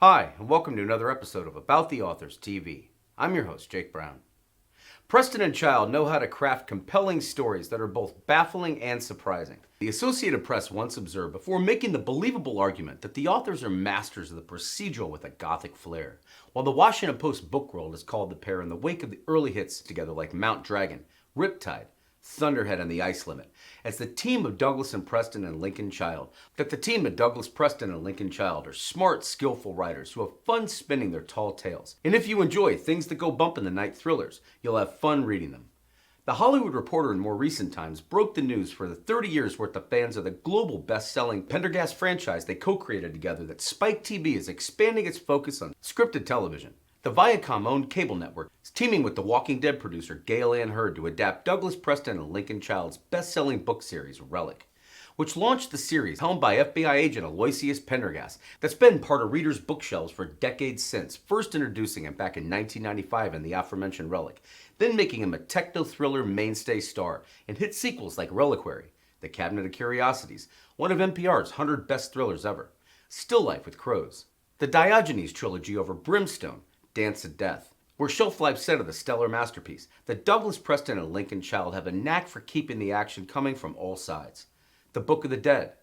Hi, and welcome to another episode of About the Authors TV. I'm your host, Jake Brown. Preston and Child know how to craft compelling stories that are both baffling and surprising. The Associated Press once observed before making the believable argument that the authors are masters of the procedural with a gothic flair, while the Washington Post book world has called the pair in the wake of the early hits together like Mount Dragon, Riptide, Thunderhead, and The Ice Limit, as the team of Douglas and Preston and Lincoln Child. That the team of Douglas, Preston, and Lincoln Child are smart, skillful writers who have fun spinning their tall tales. And if you enjoy things that go bump in the night thrillers, you'll have fun reading them. The Hollywood Reporter in more recent times broke the news for the 30 years worth of fans of the global best-selling Pendergast franchise they co-created together that Spike TV is expanding its focus on scripted television. The Viacom-owned cable network is teaming with The Walking Dead producer Gail Ann Hurd to adapt Douglas Preston and Lincoln Child's best-selling book series, Relic, which launched the series helmed by FBI agent Aloysius Pendergast that's been part of readers' bookshelves for decades since, first introducing him back in 1995 in the aforementioned Relic, then making him a techno-thriller mainstay star in hit sequels like Reliquary, The Cabinet of Curiosities, one of NPR's 100 best thrillers ever, Still Life with Crows, the Diogenes trilogy over Brimstone, Dance of Death. Where Shelf Life said of the stellar masterpiece, that Douglas Preston and Lincoln Child have a knack for keeping the action coming from all sides. The Book of the Dead,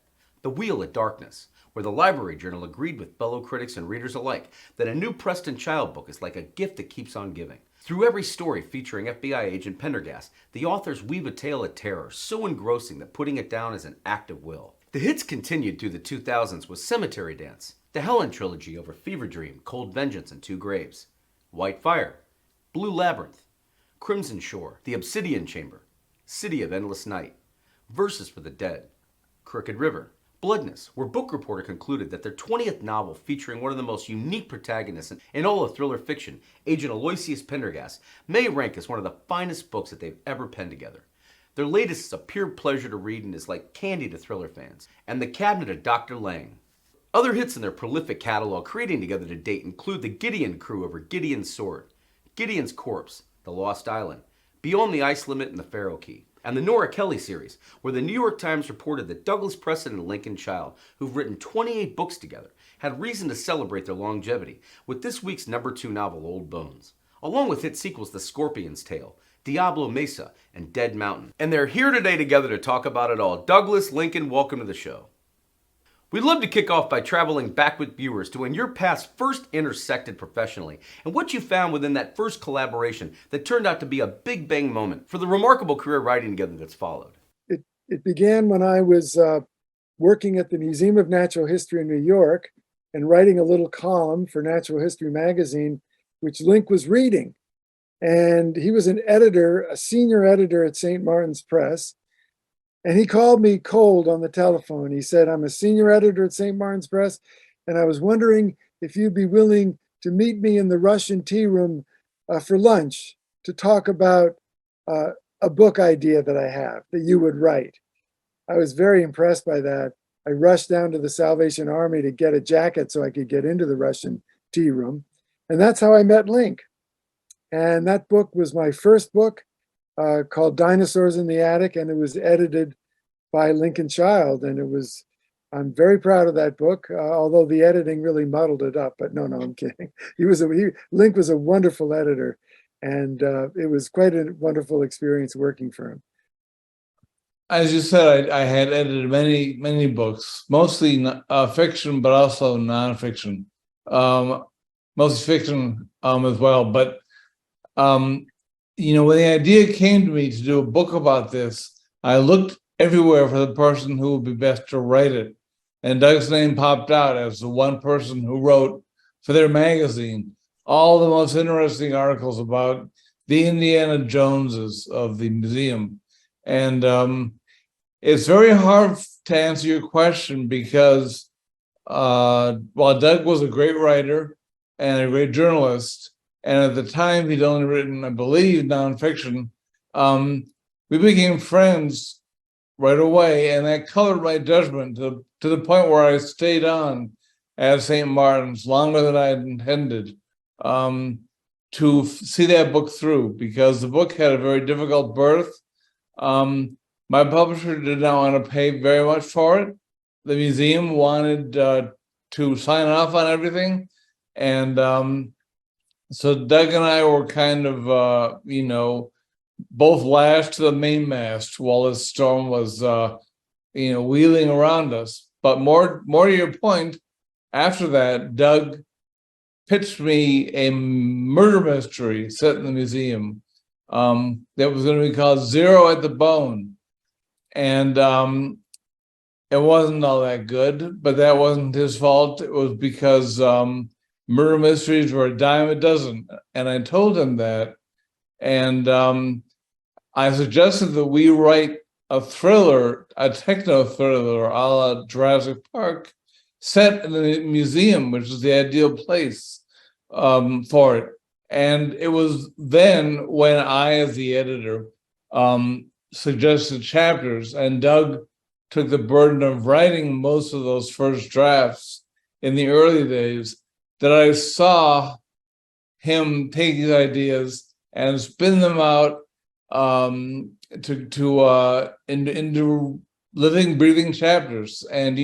The Wheel of Darkness, where the Library Journal agreed with fellow critics and readers alike that a new Preston Child book is like a gift that keeps on giving. Through every story featuring FBI agent Pendergast, the authors weave a tale of terror so engrossing that putting it down is an act of will. The hits continued through the 2000s with Cemetery Dance, the Helen trilogy over Fever Dream, Cold Vengeance, and Two Graves, White Fire, Blue Labyrinth, Crimson Shore, The Obsidian Chamber, City of Endless Night, Verses for the Dead, Crooked River, Bloodness, where Book Reporter concluded that their 20th novel featuring one of the most unique protagonists in all of thriller fiction, Agent Aloysius Pendergast, may rank as one of the finest books that they've ever penned together. Their latest is a pure pleasure to read and is like candy to thriller fans, and The Cabinet of Dr. Lang. Other hits in their prolific catalog creating together to date include The Gideon Crew over Gideon's Sword, Gideon's Corpse, The Lost Island, Beyond the Ice Limit and the Pharaoh Key, and the Nora Kelly series, where the New York Times reported that Douglas Preston and Lincoln Child, who've written 28 books together, had reason to celebrate their longevity with this week's #2 novel, Old Bones, along with hit sequels The Scorpion's Tale, Diablo Mesa, and Dead Mountain. And they're here today together to talk about it all. Douglas, Lincoln, welcome to the show. We'd love to kick off by traveling back with viewers to when your paths first intersected professionally and what you found within that first collaboration that turned out to be a big bang moment for the remarkable career writing together that's followed. It began when I was working at the Museum of Natural History in New York and writing a little column for Natural History magazine, which Link was reading. And he was an editor, a senior editor at St. Martin's Press. And he called me cold on the telephone. He said, "I'm a senior editor at St. Martin's Press, and I was wondering if you'd be willing to meet me in the Russian tea room for lunch to talk about a book idea that I have that you would write." I was very impressed by that. I rushed down to the Salvation Army to get a jacket so I could get into the Russian tea room. And that's how I met Link. And that book was my first book, called Dinosaurs in the Attic, and it was edited by Lincoln Child. And I'm very proud of that book, although the editing really muddled it up. But no, I'm kidding. Link was a wonderful editor, and it was quite a wonderful experience working for him. As you said, I had edited many books, mostly fiction, but also nonfiction. Mostly fiction as well. But when the idea came to me to do a book about this, I looked everywhere for the person who would be best to write it. And Doug's name popped out as the one person who wrote for their magazine all the most interesting articles about the Indiana Joneses of the museum. And it's very hard to answer your question because while Doug was a great writer and a great journalist, and at the time he'd only written, I believe, nonfiction, we became friends right away, and that colored my judgment to the point where I stayed on at St. Martin's longer than I had intended to see that book through, because the book had a very difficult birth. My publisher did not want to pay very much for it. The museum wanted to sign off on everything, And so Doug and I were kind of, both lashed to the mainmast while this storm was, wheeling around us. But more to your point, after that, Doug pitched me a murder mystery set in the museum that was going to be called Zero at the Bone. And it wasn't all that good, but that wasn't his fault. It was because murder mysteries were a dime a dozen. And I told him that. And I suggested that we write a thriller, a techno thriller, a la Jurassic Park, set in the museum, which is the ideal place for it. And it was then when I, as the editor, suggested chapters, and Doug took the burden of writing most of those first drafts in the early days, that I saw him take these ideas and spin them out into living, breathing chapters. And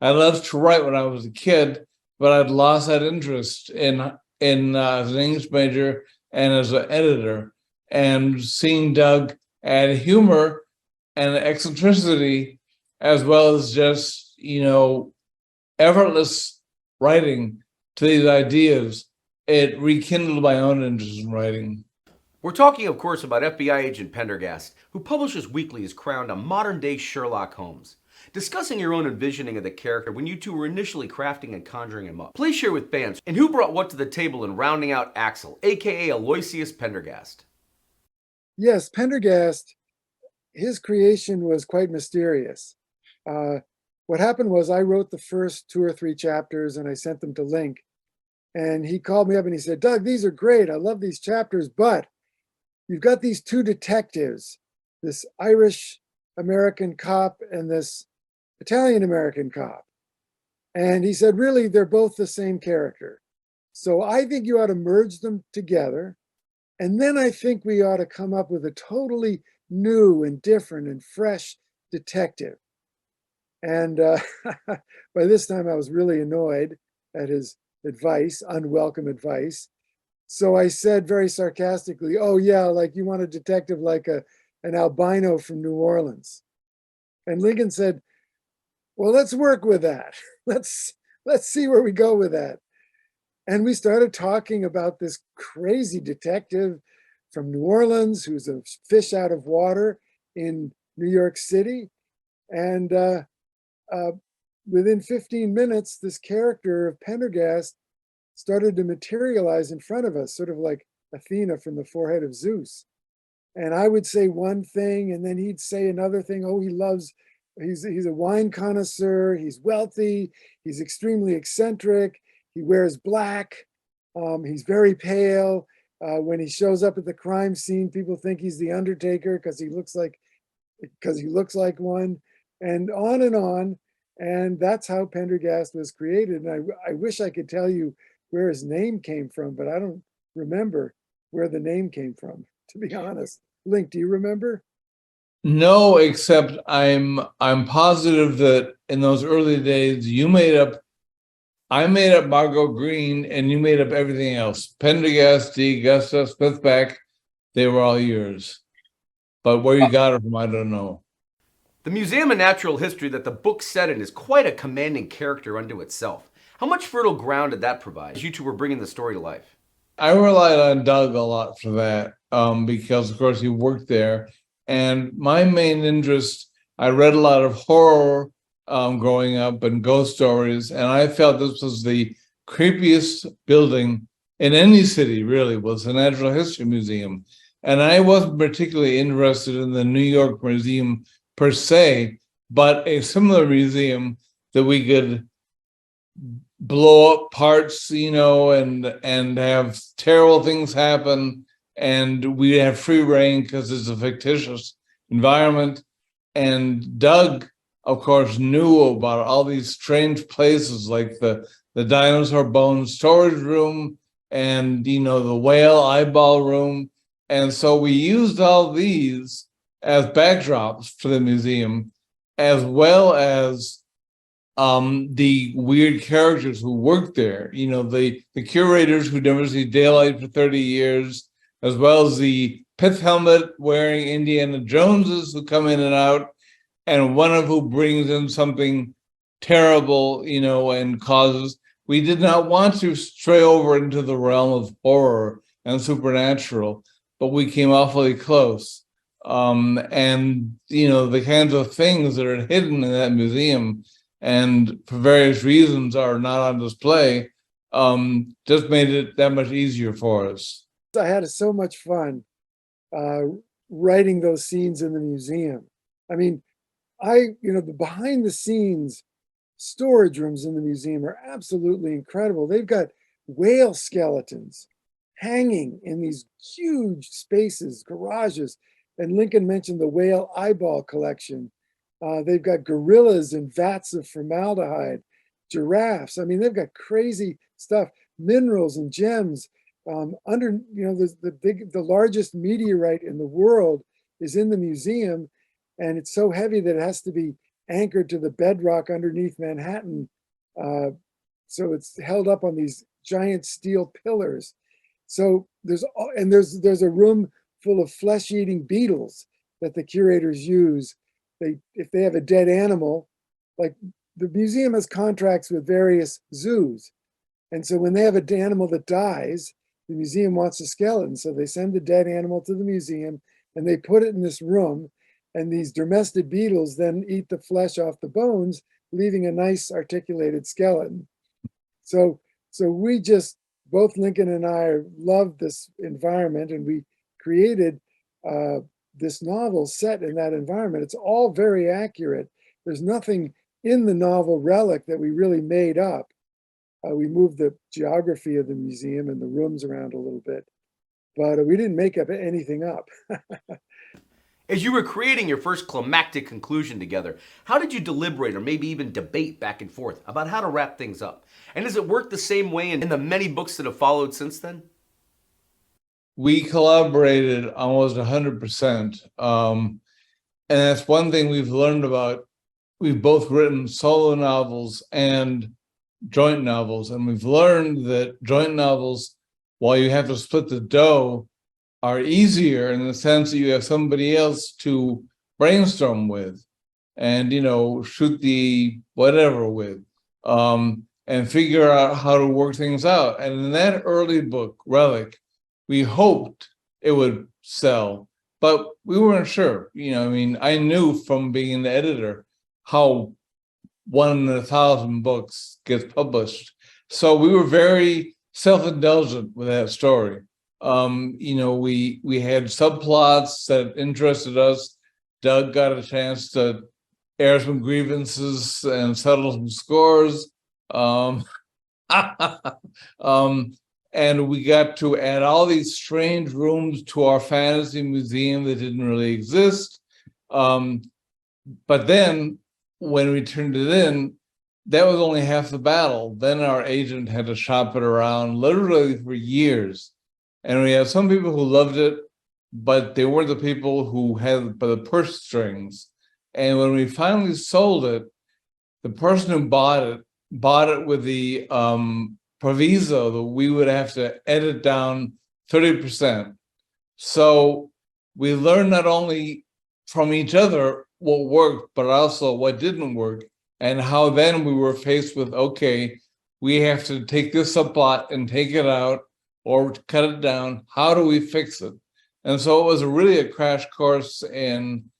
I loved to write when I was a kid, but I'd lost that interest in as an English major and as an editor. And seeing Doug add humor and eccentricity, as well as just effortless writing to these ideas, it rekindled my own interest in writing. We're talking, of course, about FBI agent Pendergast, who publishes weekly is crowned a modern-day Sherlock Holmes. Discussing your own envisioning of the character when you two were initially crafting and conjuring him up. Please share with fans, and who brought what to the table in rounding out Axel, aka Aloysius Pendergast? Yes, Pendergast, his creation was quite mysterious. What happened was I wrote the first 2 or 3 chapters and I sent them to Link. And he called me up and he said, "Doug, these are great. I love these chapters, but you've got these 2 detectives, this Irish-American cop and this Italian-American cop." And he said, "Really, they're both the same character. So I think you ought to merge them together. And then I think we ought to come up with a totally new and different and fresh detective." And by this time I was really annoyed at his advice, unwelcome advice. So I said very sarcastically, "Oh yeah, like you want a detective like an albino from New Orleans." And Lincoln said, "Well, let's work with that. Let's see where we go with that." And we started talking about this crazy detective from New Orleans who's a fish out of water in New York City. And within 15 minutes, this character of Pendergast started to materialize in front of us, sort of like Athena from the forehead of Zeus. And I would say one thing, and then he'd say another thing. Oh, he's a wine connoisseur, he's wealthy, he's extremely eccentric, he wears black, he's very pale. When he shows up at the crime scene, people think he's the Undertaker because he looks like one, and on and on. And that's how Pendergast was created. And I wish I could tell you where his name came from, but I don't remember where the name came from, to be honest. Link, do you remember? No, except I'm positive that in those early days I made up Margot Green, and you made up everything else. Pendergast, Diogenes, Smithback, they were all yours. But where you got it from, I don't know. The Museum of Natural History that the book set in is quite a commanding character unto itself. How much fertile ground did that provide as you two were bringing the story to life? I relied on Doug a lot for that because, of course, he worked there. And my main interest, I read a lot of horror growing up and ghost stories, and I felt this was the creepiest building in any city, really, was the Natural History Museum. And I wasn't particularly interested in the New York Museum per se, but a similar museum that we could blow up parts, and have terrible things happen, and we have free reign because it's a fictitious environment. And Doug, of course, knew about all these strange places like the dinosaur bone storage room and the whale eyeball room. And so we used all these as backdrops for the museum, as well as the weird characters who work there, the curators who never see daylight for 30 years, as well as the pith helmet wearing Indiana Joneses who come in and out, and one of who brings in something terrible, and causes. We did not want to stray over into the realm of horror and supernatural, but we came awfully close. And the kinds of things that are hidden in that museum and for various reasons are not on display, just made it that much easier for us. I had so much fun writing those scenes in the museum. I mean, the behind the scenes storage rooms in the museum are absolutely incredible. They've got whale skeletons hanging in these huge spaces, garages. And Lincoln mentioned the whale eyeball collection. They've got gorillas in vats of formaldehyde, giraffes. I mean, they've got crazy stuff, minerals and gems. The largest meteorite in the world is in the museum, and it's so heavy that it has to be anchored to the bedrock underneath Manhattan. So it's held up on these giant steel pillars. So there's a room full of flesh-eating beetles that the curators use. If they have a dead animal, like the museum has contracts with various zoos. And so when they have an animal that dies, the museum wants a skeleton. So they send the dead animal to the museum and they put it in this room. And these domestic beetles then eat the flesh off the bones, leaving a nice articulated skeleton. So we just, both Lincoln and I loved this environment, and we created this novel set in that environment. It's all very accurate. There's nothing in the novel Relic that we really made up. We moved the geography of the museum and the rooms around a little bit, but we didn't make up anything up. As you were creating your first climactic conclusion together, how did you deliberate or maybe even debate back and forth about how to wrap things up? And does it work the same way in the many books that have followed since then? We collaborated almost 100%. And that's one thing we've learned about. We've both written solo novels and joint novels. And we've learned that joint novels, while you have to split the dough, are easier in the sense that you have somebody else to brainstorm with and, shoot the whatever with, and figure out how to work things out. And in that early book, Relic, we hoped it would sell, but we weren't sure. I knew from being the editor how 1 in 1,000 books gets published. So we were very self-indulgent with that story. We had subplots that interested us. Doug got a chance to air some grievances and settle some scores. And we got to add all these strange rooms to our fantasy museum that didn't really exist. But then when we turned it in, that was only half the battle. Then our agent had to shop it around literally for years. And we had some people who loved it, but they weren't the people who had the purse strings. And when we finally sold it, the person who bought it with the proviso that we would have to edit down 30%. So we learned not only from each other what worked, but also what didn't work, and how then we were faced with, okay, we have to take this subplot and take it out or cut it down. How do we fix it? And so it was really a crash course in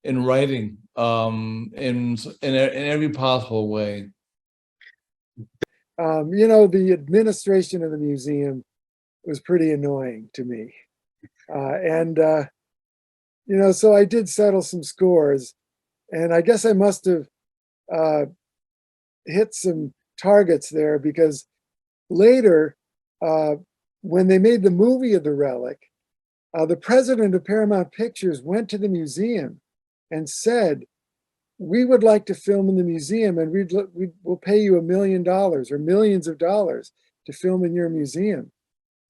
writing, in every possible way. The administration of the museum was pretty annoying to me. So I did settle some scores, and I guess I must have hit some targets there, because later, when they made the movie of the Relic, the president of Paramount Pictures went to the museum and said, "We would like to film in the museum, and we'll pay you $1 million or millions of dollars to film in your museum."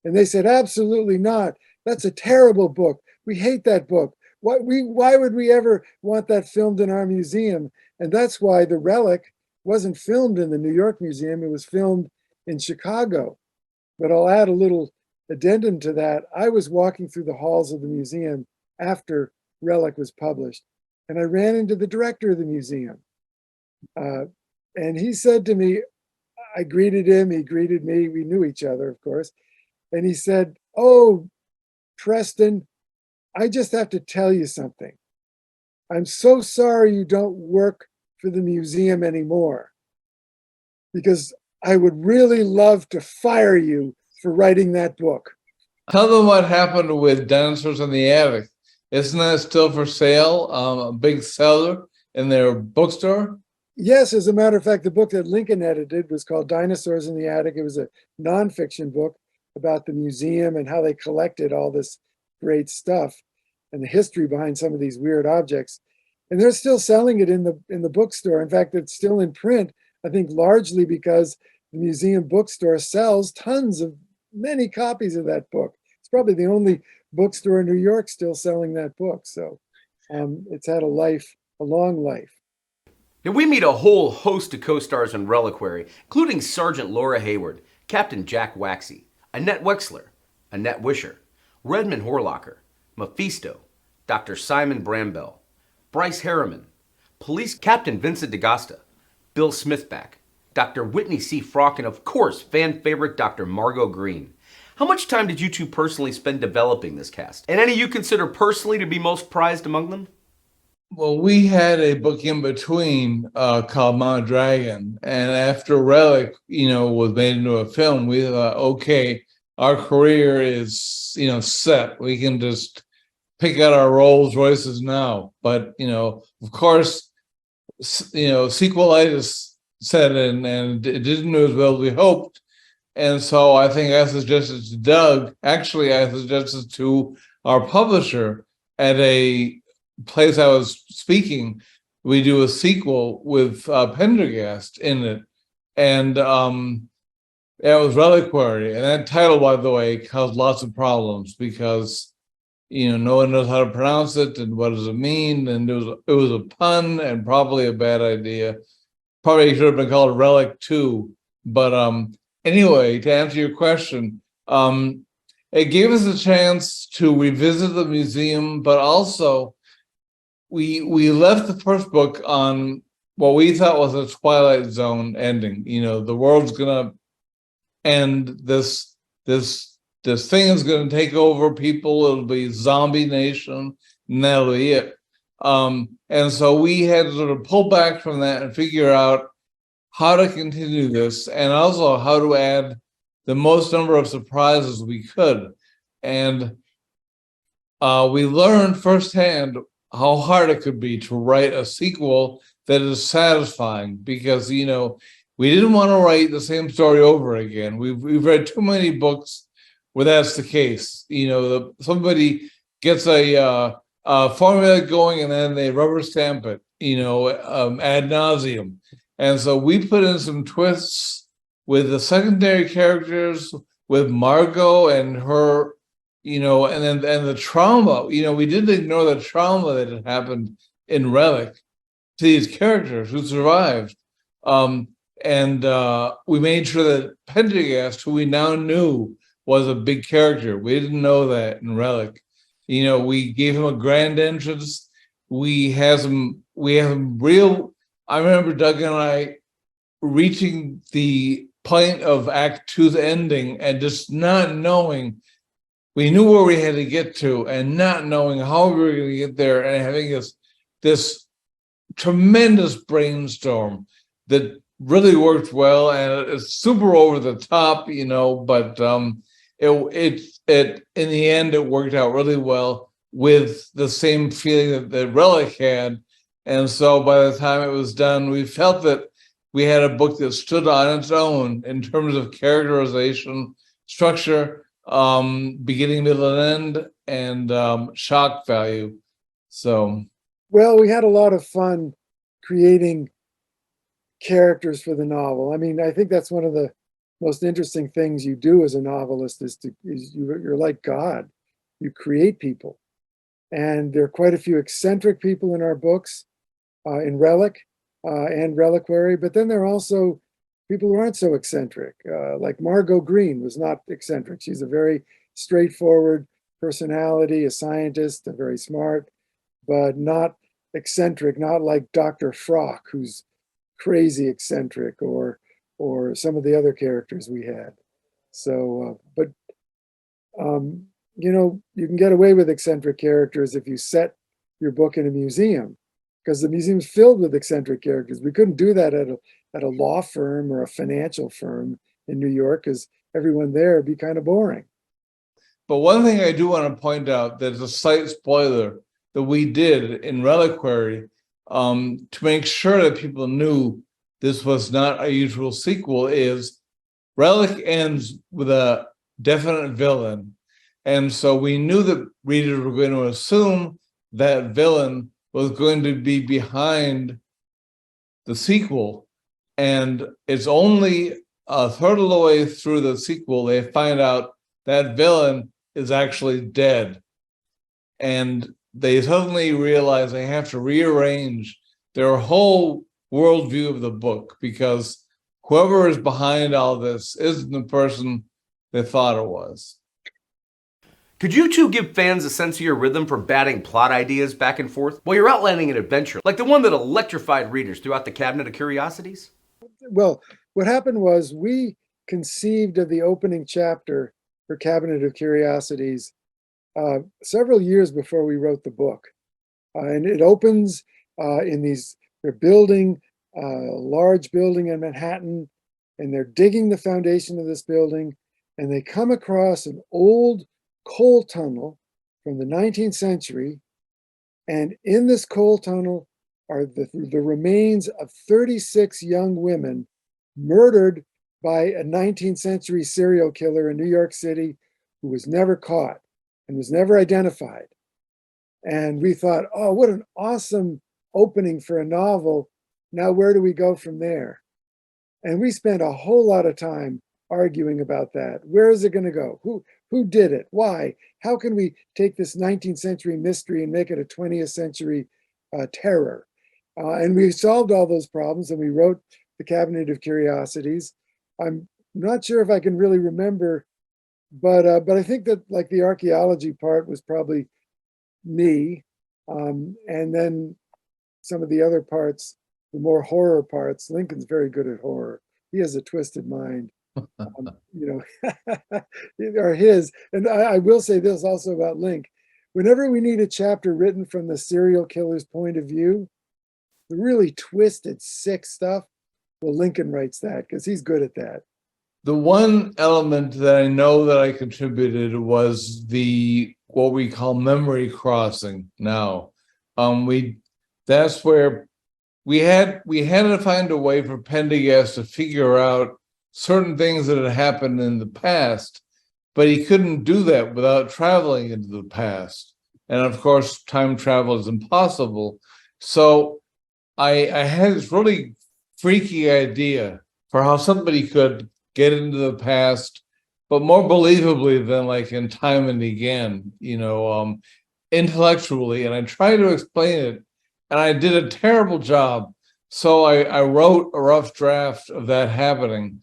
And they said, "Absolutely not. That's a terrible book. We hate that book. Why would we ever want that filmed in our museum?" And that's why the Relic wasn't filmed in the New York Museum, it was filmed in Chicago. But I'll add a little addendum to that. I was walking through the halls of the museum after Relic was published, and I ran into the director of the museum. And he said to me, I greeted him, he greeted me, we knew each other, of course. And he said, "Oh, Preston, I just have to tell you something. I'm so sorry you don't work for the museum anymore, because I would really love to fire you for writing that book." Tell them what happened with Dinosaurs in the Attic. Isn't that still for sale? A big seller in their bookstore? Yes, as a matter of fact, the book that Lincoln edited was called Dinosaurs in the Attic. It was a nonfiction book about the museum and how they collected all this great stuff and the history behind some of these weird objects. And they're still selling it in the bookstore. In fact, it's still in print, I think largely because the museum bookstore sells tons of many copies of that book. It's probably the only bookstore in New York still selling that book. So it's had a long life. Now, we meet a whole host of co-stars in Reliquary, including Sergeant Laura Hayward, Captain Jack Waxy, Annette Wexler, Annette Wisher, Redmond Horlocker, Mephisto, Dr. Simon Brambell, Bryce Harriman, Police Captain Vincent DeGasta, Bill Smithback, Dr. Whitney C. Frock, and of course, fan favorite Dr. Margot Green. How much time did you two personally spend developing this cast? And any you consider personally to be most prized among them? Well, we had a book in between called Mount Dragon, and after Relic, was made into a film, we thought, okay, our career is, set. We can just pick out our Rolls Royces now. But of course, sequelitis set in, and it didn't do as well as we hoped. And so I think I suggested to Doug. Actually, I suggested to our publisher at a place I was speaking, we do a sequel with Pendergast in it, and it was Reliquary. And that title, by the way, caused lots of problems because no one knows how to pronounce it and what does it mean, and it was a pun and probably a bad idea. Probably should have been called Relic 2. But anyway, to answer your question, it gave us a chance to revisit the museum, but also we left the first book on what we thought was a Twilight Zone ending. The world's gonna end. This thing is gonna take over people. It'll be zombie nation, and that'll be it. And so we had to sort of pull back from that and figure out how to continue this, and also how to add the most number of surprises we could. And we learned firsthand how hard it could be to write a sequel that is satisfying, because we didn't want to write the same story over again. We've read too many books where that's the case. Somebody gets a formula going and then they rubber stamp it, ad nauseum. And so we put in some twists with the secondary characters, with Margot and her, and the trauma. We didn't ignore the trauma that had happened in Relic to these characters who survived. And we made sure that Pendergast, who we now knew was a big character, we didn't know that in Relic. We gave him a grand entrance. We have some real. I remember Doug and I reaching the point of Act Two's ending and just not knowing. We knew where we had to get to, and not knowing how we were going to get there, and having this tremendous brainstorm that really worked well, and it's super over the top, but it in the end it worked out really well with the same feeling that Relic had. And so by the time it was done, we felt that we had a book that stood on its own in terms of characterization, structure, beginning, middle, and end, and shock value. So, well, we had a lot of fun creating characters for the novel. I mean, I think that's one of the most interesting things you do as a novelist is you're like God. You create people, and there are quite a few eccentric people in our books. In Relic, and Reliquary. But then there are also people who aren't so eccentric, like Margot Green was not eccentric. She's a very straightforward personality, a scientist, a very smart, but not eccentric, not like Dr. Frock, who's crazy eccentric, or some of the other characters we had. So, you can get away with eccentric characters if you set your book in a museum, because the museum's filled with eccentric characters. We couldn't do that at a law firm or a financial firm in New York, because everyone there would be kind of boring. But one thing I do want to point out, there's a slight spoiler that we did in Reliquary to make sure that people knew this was not a usual sequel, is Relic ends with a definite villain. And so we knew that readers were going to assume that villain was going to be behind the sequel. And it's only a third of the way through the sequel they find out that villain is actually dead. And they suddenly realize they have to rearrange their whole worldview of the book, because whoever is behind all this isn't the person they thought it was. Could you two give fans a sense of your rhythm for batting plot ideas back and forth while you're outlining an adventure, like the one that electrified readers throughout the Cabinet of Curiosities? Well, what happened was we conceived of the opening chapter for Cabinet of Curiosities several years before we wrote the book. And it opens they're building a large building in Manhattan, and they're digging the foundation of this building, and they come across an old coal tunnel from the 19th century. And in this coal tunnel are the remains of 36 young women murdered by a 19th century serial killer in New York City who was never caught and was never identified. And we thought, oh, what an awesome opening for a novel. Now, where do we go from there? And we spent a whole lot of time arguing about that. Where is it going to go? Who did it? Why? How can we take this 19th century mystery and make it a 20th century terror? And we solved all those problems, and we wrote the Cabinet of Curiosities. I'm not sure if I can really remember, but I think that, like, the archaeology part was probably me, and then some of the other parts, the more horror parts. Lincoln's very good at horror. He has a twisted mind. Are his. And I will say this also about Link. Whenever we need a chapter written from the serial killer's point of view, the really twisted, sick stuff, well, Lincoln writes that because he's good at that. The one element that I know that I contributed was what we call memory crossing now. That's where we had to find a way for Pendergast to figure out certain things that had happened in the past, but he couldn't do that without traveling into the past. And of course, time travel is impossible. So I had this really freaky idea for how somebody could get into the past, but more believably than like in Time and Again, intellectually. And I tried to explain it, and I did a terrible job. So I wrote a rough draft of that happening,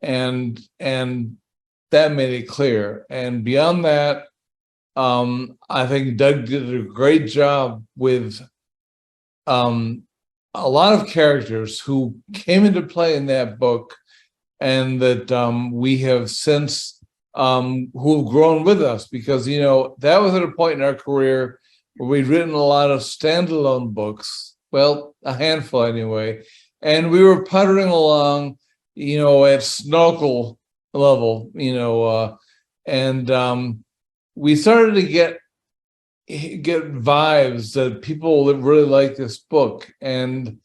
and that made it clear. And beyond that, I think Doug did a great job with a lot of characters who came into play in that book, and that we have since who've grown with us, because that was at a point in our career where we'd written a lot of standalone books, well, a handful anyway, and we were puttering along, at snorkel level, and we started to get vibes that people really like this book, and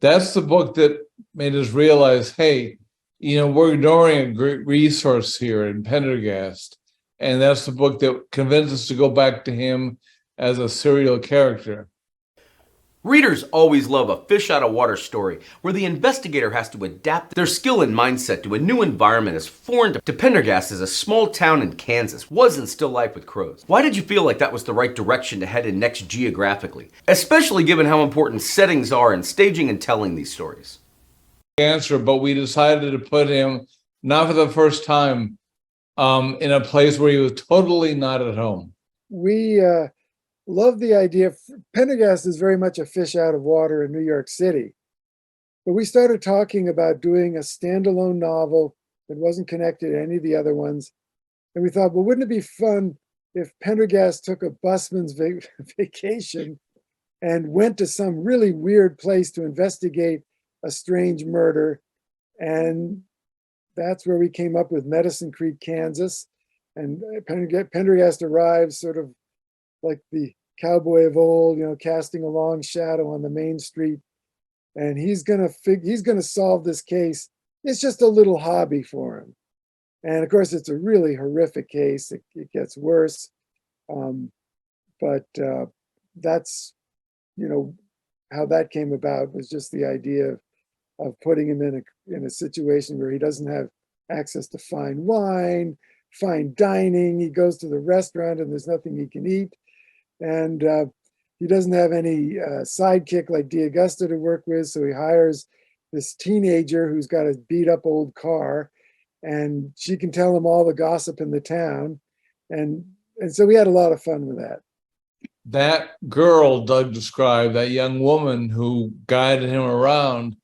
that's the book that made us realize, hey, we're ignoring a great resource here in Pendergast, and that's the book that convinced us to go back to him as a serial character. Readers always love a fish out of water story where the investigator has to adapt their skill and mindset to a new environment as foreign to Pendergast as a small town in Kansas was in Still Life with Crows. Why did you feel like that was the right direction to head in next geographically, especially given how important settings are in staging and telling these stories? Answer, but we decided to put him, not for the first time, in a place where he was totally not at home. We love the idea. Pendergast is very much a fish out of water in New York City. But we started talking about doing a standalone novel that wasn't connected to any of the other ones. And we thought, well, wouldn't it be fun if Pendergast took a busman's vacation and went to some really weird place to investigate a strange murder? And that's where we came up with Medicine Creek, Kansas. And Pendergast arrives sort of like the cowboy of old, casting a long shadow on the main street, and he's gonna solve this case. It's just a little hobby for him, and of course, it's a really horrific case. It gets worse, but that's how that came about, was just the idea of putting him in a situation where he doesn't have access to fine wine, fine dining. He goes to the restaurant and there's nothing he can eat. And he doesn't have any sidekick like Diogenes to work with, so he hires this teenager who's got a beat up old car, and she can tell him all the gossip in the town. And so we had a lot of fun with that. That girl Doug described, that young woman who guided him around,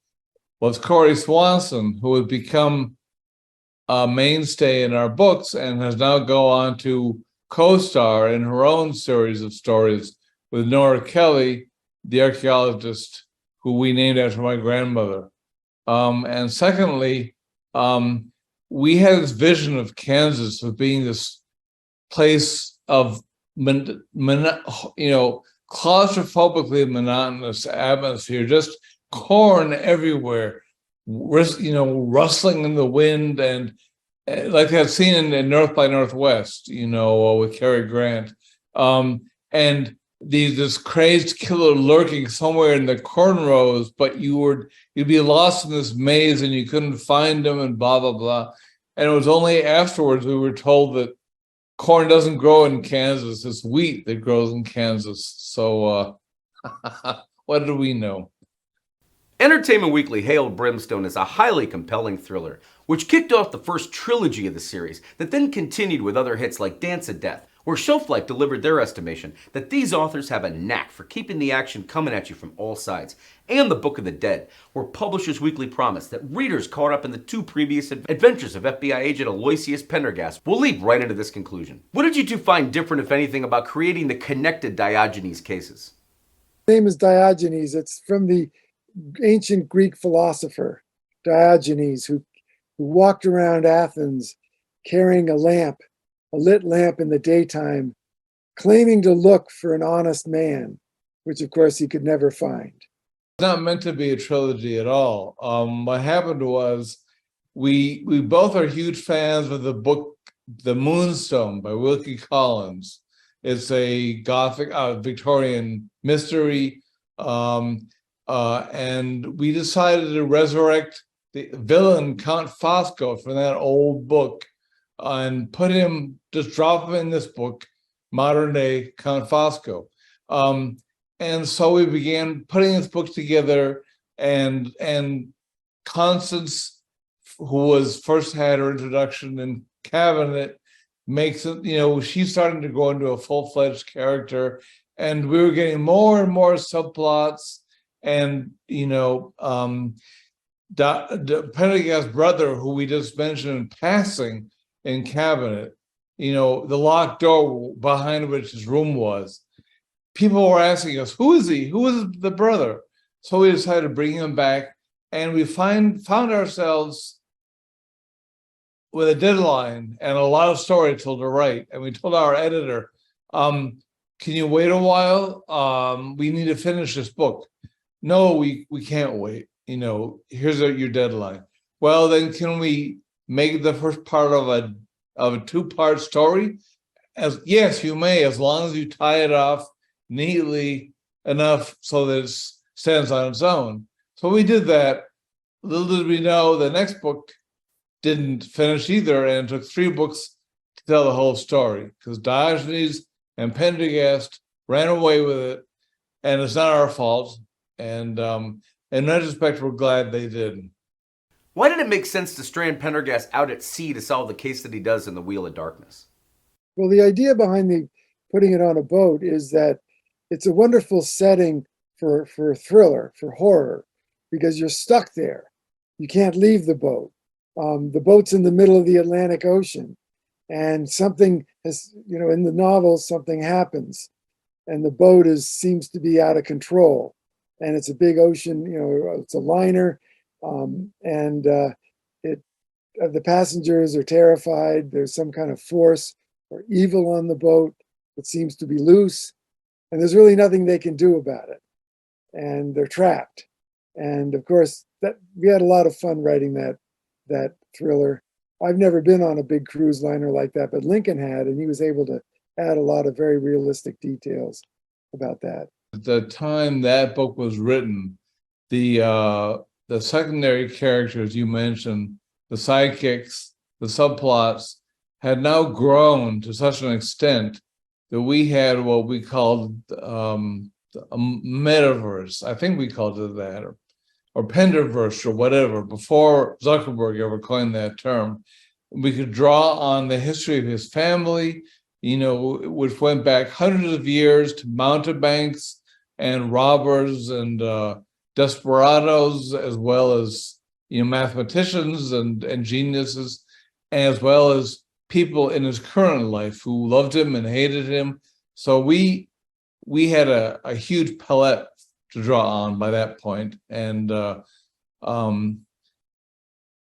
was Corey Swanson, who has become a mainstay in our books and has now gone on to co-star in her own series of stories with Nora Kelly, the archaeologist who we named after my grandmother. And secondly, we had this vision of Kansas of being this place of, claustrophobically monotonous atmosphere, just corn everywhere, rustling in the wind, and like I've seen in North by Northwest, with Cary Grant, and this crazed killer lurking somewhere in the corn rows, but you'd be lost in this maze and you couldn't find him, and blah blah blah. And it was only afterwards we were told that corn doesn't grow in Kansas; it's wheat that grows in Kansas. So, what do we know? Entertainment Weekly hailed Brimstone as a highly compelling thriller, which kicked off the first trilogy of the series that then continued with other hits like Dance of Death, where Shelf Life delivered their estimation that these authors have a knack for keeping the action coming at you from all sides, and The Book of the Dead, where Publishers Weekly promised that readers caught up in the two previous adventures of FBI agent Aloysius Pendergast will leap right into this conclusion. What did you two find different, if anything, about creating the connected Diogenes cases? His name is Diogenes. It's from the ancient Greek philosopher Diogenes, who walked around Athens carrying a lit lamp in the daytime, claiming to look for an honest man, which of course he could never find. It's not meant to be a trilogy at all. What happened was we both are huge fans of the book The Moonstone by Wilkie Collins. It's a Gothic Victorian mystery. And we decided to resurrect the villain Count Fosco from that old book and drop him in this book, modern day Count Fosco. And so we began putting this book together, and Constance, who had her introduction in Cabinet, makes it, she's starting to go into a full-fledged character, and we were getting more and more subplots. And Pendergast's brother, who we just mentioned in passing in Cabinet, the locked door behind which his room was, people were asking us, who is he? Who is the brother? So we decided to bring him back, and we found ourselves with a deadline and a lot of story to write. And we told our editor, can you wait a while? We need to finish this book. No, we can't wait. Here's your deadline. Well, then can we make the first part of a two-part story? Yes, you may, as long as you tie it off neatly enough so that it stands on its own. So we did that. Little did we know the next book didn't finish either, and it took 3 books to tell the whole story, because Diogenes and Pendergast ran away with it, and it's not our fault. And in retrospect, we're glad they did. Why did it make sense to strand Pendergast out at sea to solve the case that he does in The Wheel of Darkness? Well, the idea behind putting it on a boat is that it's a wonderful setting for a thriller, for horror, because you're stuck there. You can't leave the boat. The boat's in the middle of the Atlantic Ocean, and something has, in the novel, something happens, and the boat seems to be out of control, and it's a big ocean. It's a liner, and the passengers are terrified. There's some kind of force or evil on the boat that seems to be loose, and there's really nothing they can do about it, and they're trapped. And of course, we had a lot of fun writing that thriller. I've never been on a big cruise liner like that, but Lincoln had, and he was able to add a lot of very realistic details about that. At the time that book was written, the secondary characters you mentioned, the sidekicks, the subplots, had now grown to such an extent that we had what we called a metaverse. I think we called it that, or Penderverse, or whatever, before Zuckerberg ever coined that term. We could draw on the history of his family, which went back hundreds of years to mountebanks and robbers and desperados, as well as mathematicians and geniuses, as well as people in his current life who loved him and hated him. So we had a huge palette to draw on by that point, and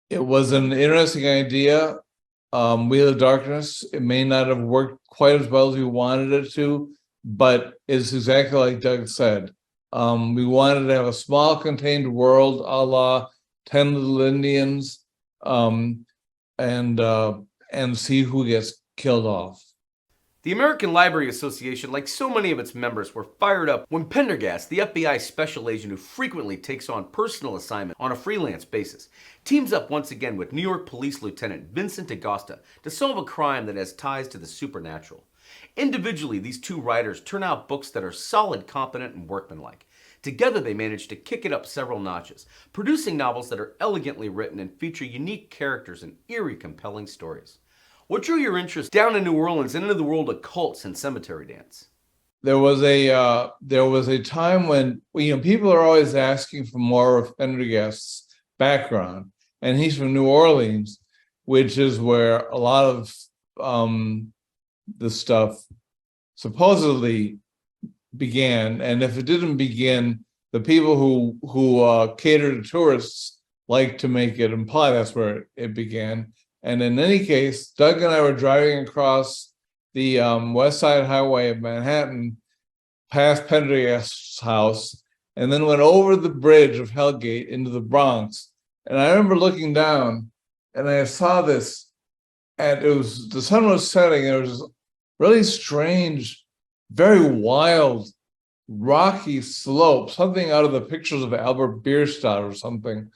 it was an interesting idea. Wheel of Darkness, it may not have worked quite as well as we wanted it to, but it's exactly like Doug said. We wanted to have a small contained world, a la 10 Little Indians, and see who gets killed off. The American Library Association, like so many of its members, were fired up when Pendergast, the FBI special agent who frequently takes on personal assignments on a freelance basis, teams up once again with New York Police Lieutenant Vincent D'Agosta to solve a crime that has ties to the supernatural. Individually, these two writers turn out books that are solid, competent, and workmanlike. Together, they manage to kick it up several notches, producing novels that are elegantly written and feature unique characters and eerie, compelling stories. What drew your interest down in New Orleans and into the world of cults and cemetery dance? There was a time when people are always asking for more of Pendergast's background, and he's from New Orleans, which is where a lot of the stuff supposedly began. And if it didn't begin, the people who cater to tourists like to make it imply that's where it began. And in any case, Doug and I were driving across the West Side Highway of Manhattan, past Pendergast's house, and then went over the bridge of Hellgate into the Bronx. And I remember looking down, and I saw this, and the sun was setting, and it was this really strange, very wild, rocky slope, something out of the pictures of Albert Bierstadt or something,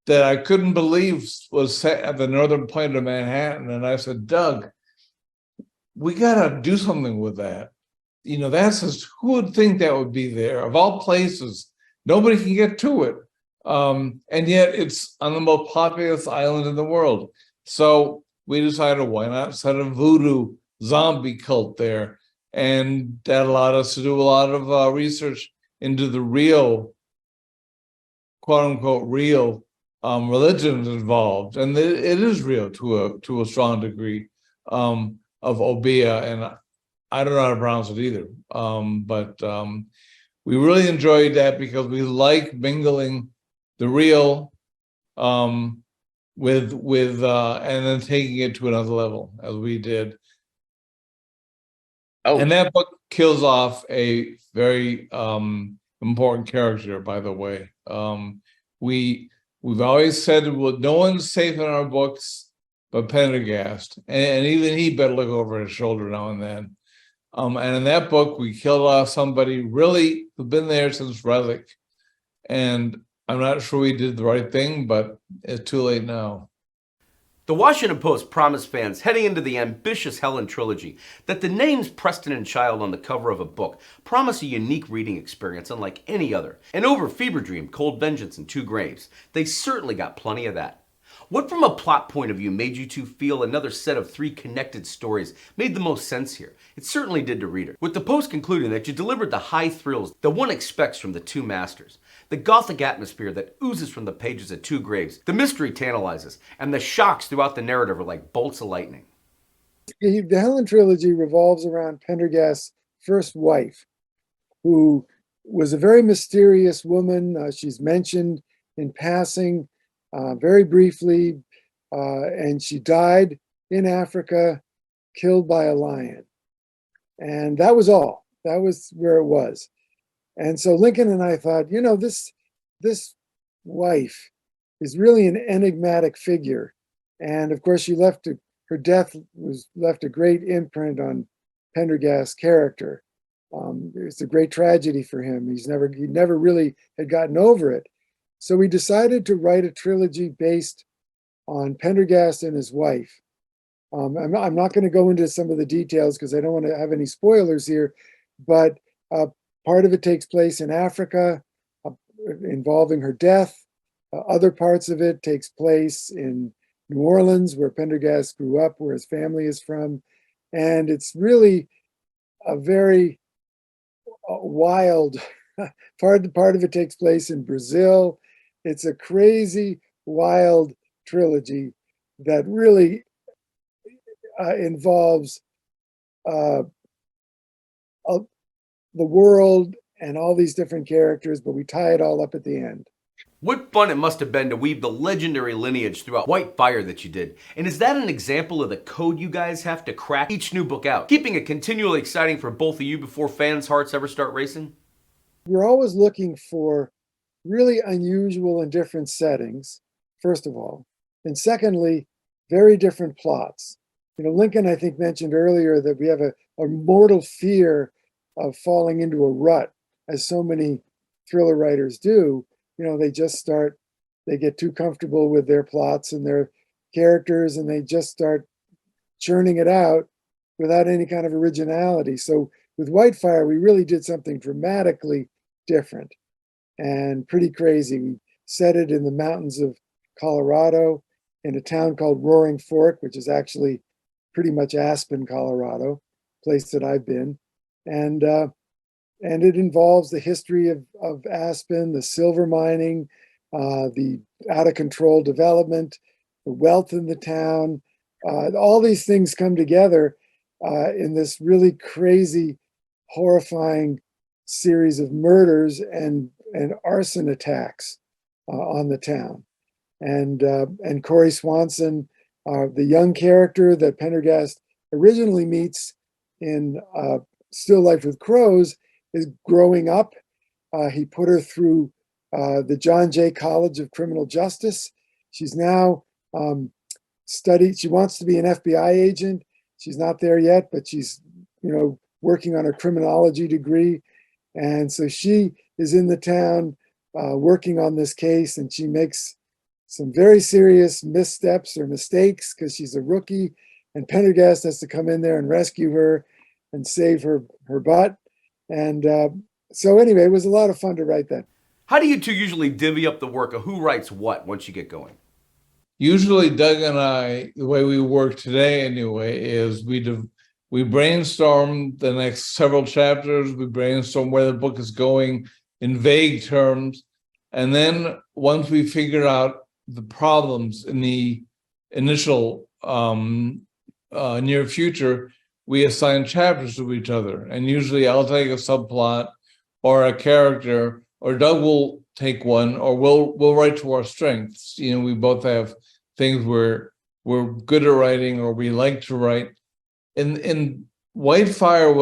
that I couldn't believe was set at the northern point of Manhattan. And I said, Doug, we got to do something with that. Who would think that would be there? Of all places, nobody can get to it. And yet it's on the most populous island in the world. So we decided, why not set a voodoo zombie cult there? And that allowed us to do a lot of research into the real, quote unquote, real religions involved, and it is real to a strong degree of Obeah, and I don't know how to pronounce it either. But we really enjoyed that because we like mingling the real with and then taking it to another level, as we did. Oh, and that book kills off a very important character, by the way. We've always said, well, no one's safe in our books but Pendergast, and even he better look over his shoulder now and then. And in that book, we killed off somebody really who'd been there since Relic. And I'm not sure we did the right thing, but it's too late now. The Washington Post promised fans heading into the ambitious Helen trilogy that the names Preston and Child on the cover of a book promise a unique reading experience unlike any other. And over Fever Dream, Cold Vengeance, and Two Graves, they certainly got plenty of that. What from a plot point of view made you two feel another set of three connected stories made the most sense here? It certainly did to reader. With the Post concluding that you delivered the high thrills that one expects from the two masters, the gothic atmosphere that oozes from the pages of Two Graves, the mystery tantalizes, and the shocks throughout the narrative are like bolts of lightning. The Helen trilogy revolves around Pendergast's first wife, who was a very mysterious woman. She's mentioned in passing very briefly, and she died in Africa, killed by a lion. And that was all. That was where it was. And so Lincoln and I thought, this wife is really an enigmatic figure. And of course, her death left a great imprint on Pendergast's character. It's a great tragedy for him. He never really had gotten over it. So we decided to write a trilogy based on Pendergast and his wife. I'm not going to go into some of the details because I don't want to have any spoilers here, but part of it takes place in Africa, involving her death. Other parts of it takes place in New Orleans, where Pendergast grew up, where his family is from. And it's really a very wild part of it takes place in Brazil. It's a crazy, wild trilogy that really involves the world and all these different characters, but we tie it all up at the end. What fun it must have been to weave the legendary lineage throughout White Fire that you did. And is that an example of the code you guys have to crack each new book out, keeping it continually exciting for both of you before fans' hearts ever start racing? We're always looking for really unusual and different settings, first of all. And secondly, very different plots. Lincoln, I think, mentioned earlier that we have a mortal fear of falling into a rut, as so many thriller writers do. They get too comfortable with their plots and their characters, and they just start churning it out without any kind of originality. So with Whitefire, we really did something dramatically different and pretty crazy. We set it in the mountains of Colorado, in a town called Roaring Fork, which is actually pretty much Aspen, Colorado, place that I've been. And it involves the history of Aspen, the silver mining, the out of control development, the wealth in the town. All these things come together in this really crazy, horrifying series of murders and arson attacks on the town. And Corey Swanson, the young character that Pendergast originally meets in Still Life with Crows, is growing up. He put her through the John Jay College of Criminal Justice. She's now she wants to be an FBI agent. She's not there yet, but she's working on her criminology degree. And so she is in the town working on this case, and she makes some very serious missteps or mistakes because she's a rookie, and Pendergast has to come in there and rescue her and save her butt. And so anyway, it was a lot of fun to write that. How do you two usually divvy up the work of who writes what once you get going? Usually Doug and I, the way we work today anyway, is we brainstorm the next several chapters. We brainstorm where the book is going in vague terms. And then once we figure out the problems in the initial near future, we assign chapters to each other. And usually I'll take a subplot or a character, or Doug will take one, or we'll write to our strengths. We both have things we're good at writing or we like to write. In Whitefire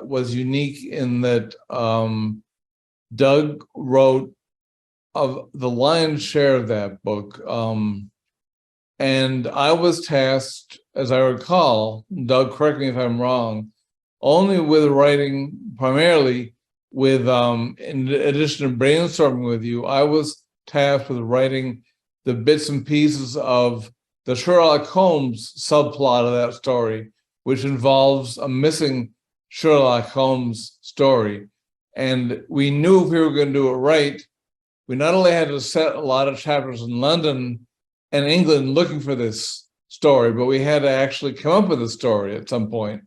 was unique in that Doug wrote of the lion's share of that book. And I was tasked, as I recall, Doug, correct me if I'm wrong, only with writing, primarily with, in addition to brainstorming with you, I was tasked with writing the bits and pieces of the Sherlock Holmes subplot of that story, which involves a missing Sherlock Holmes story. And we knew if we were going to do it right, we not only had to set a lot of chapters in London and England looking for this story, but we had to actually come up with a story at some point.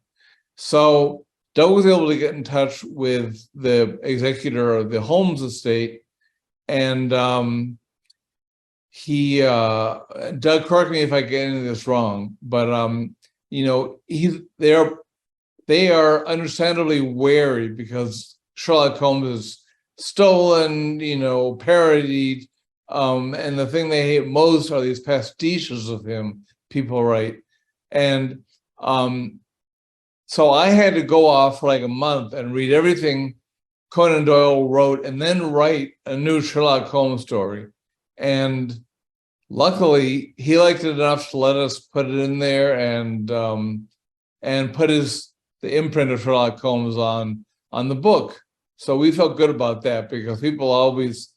So Doug was able to get in touch with the executor of the Holmes estate, and Doug, correct me if I get any of this wrong, but they are understandably wary because Sherlock Holmes is stolen, parodied, and the thing they hate most are these pastiches of him, people write. And so I had to go off for like a month and read everything Conan Doyle wrote and then write a new Sherlock Holmes story. And luckily, he liked it enough to let us put it in there and put the imprint of Sherlock Holmes on the book. So we felt good about that because people always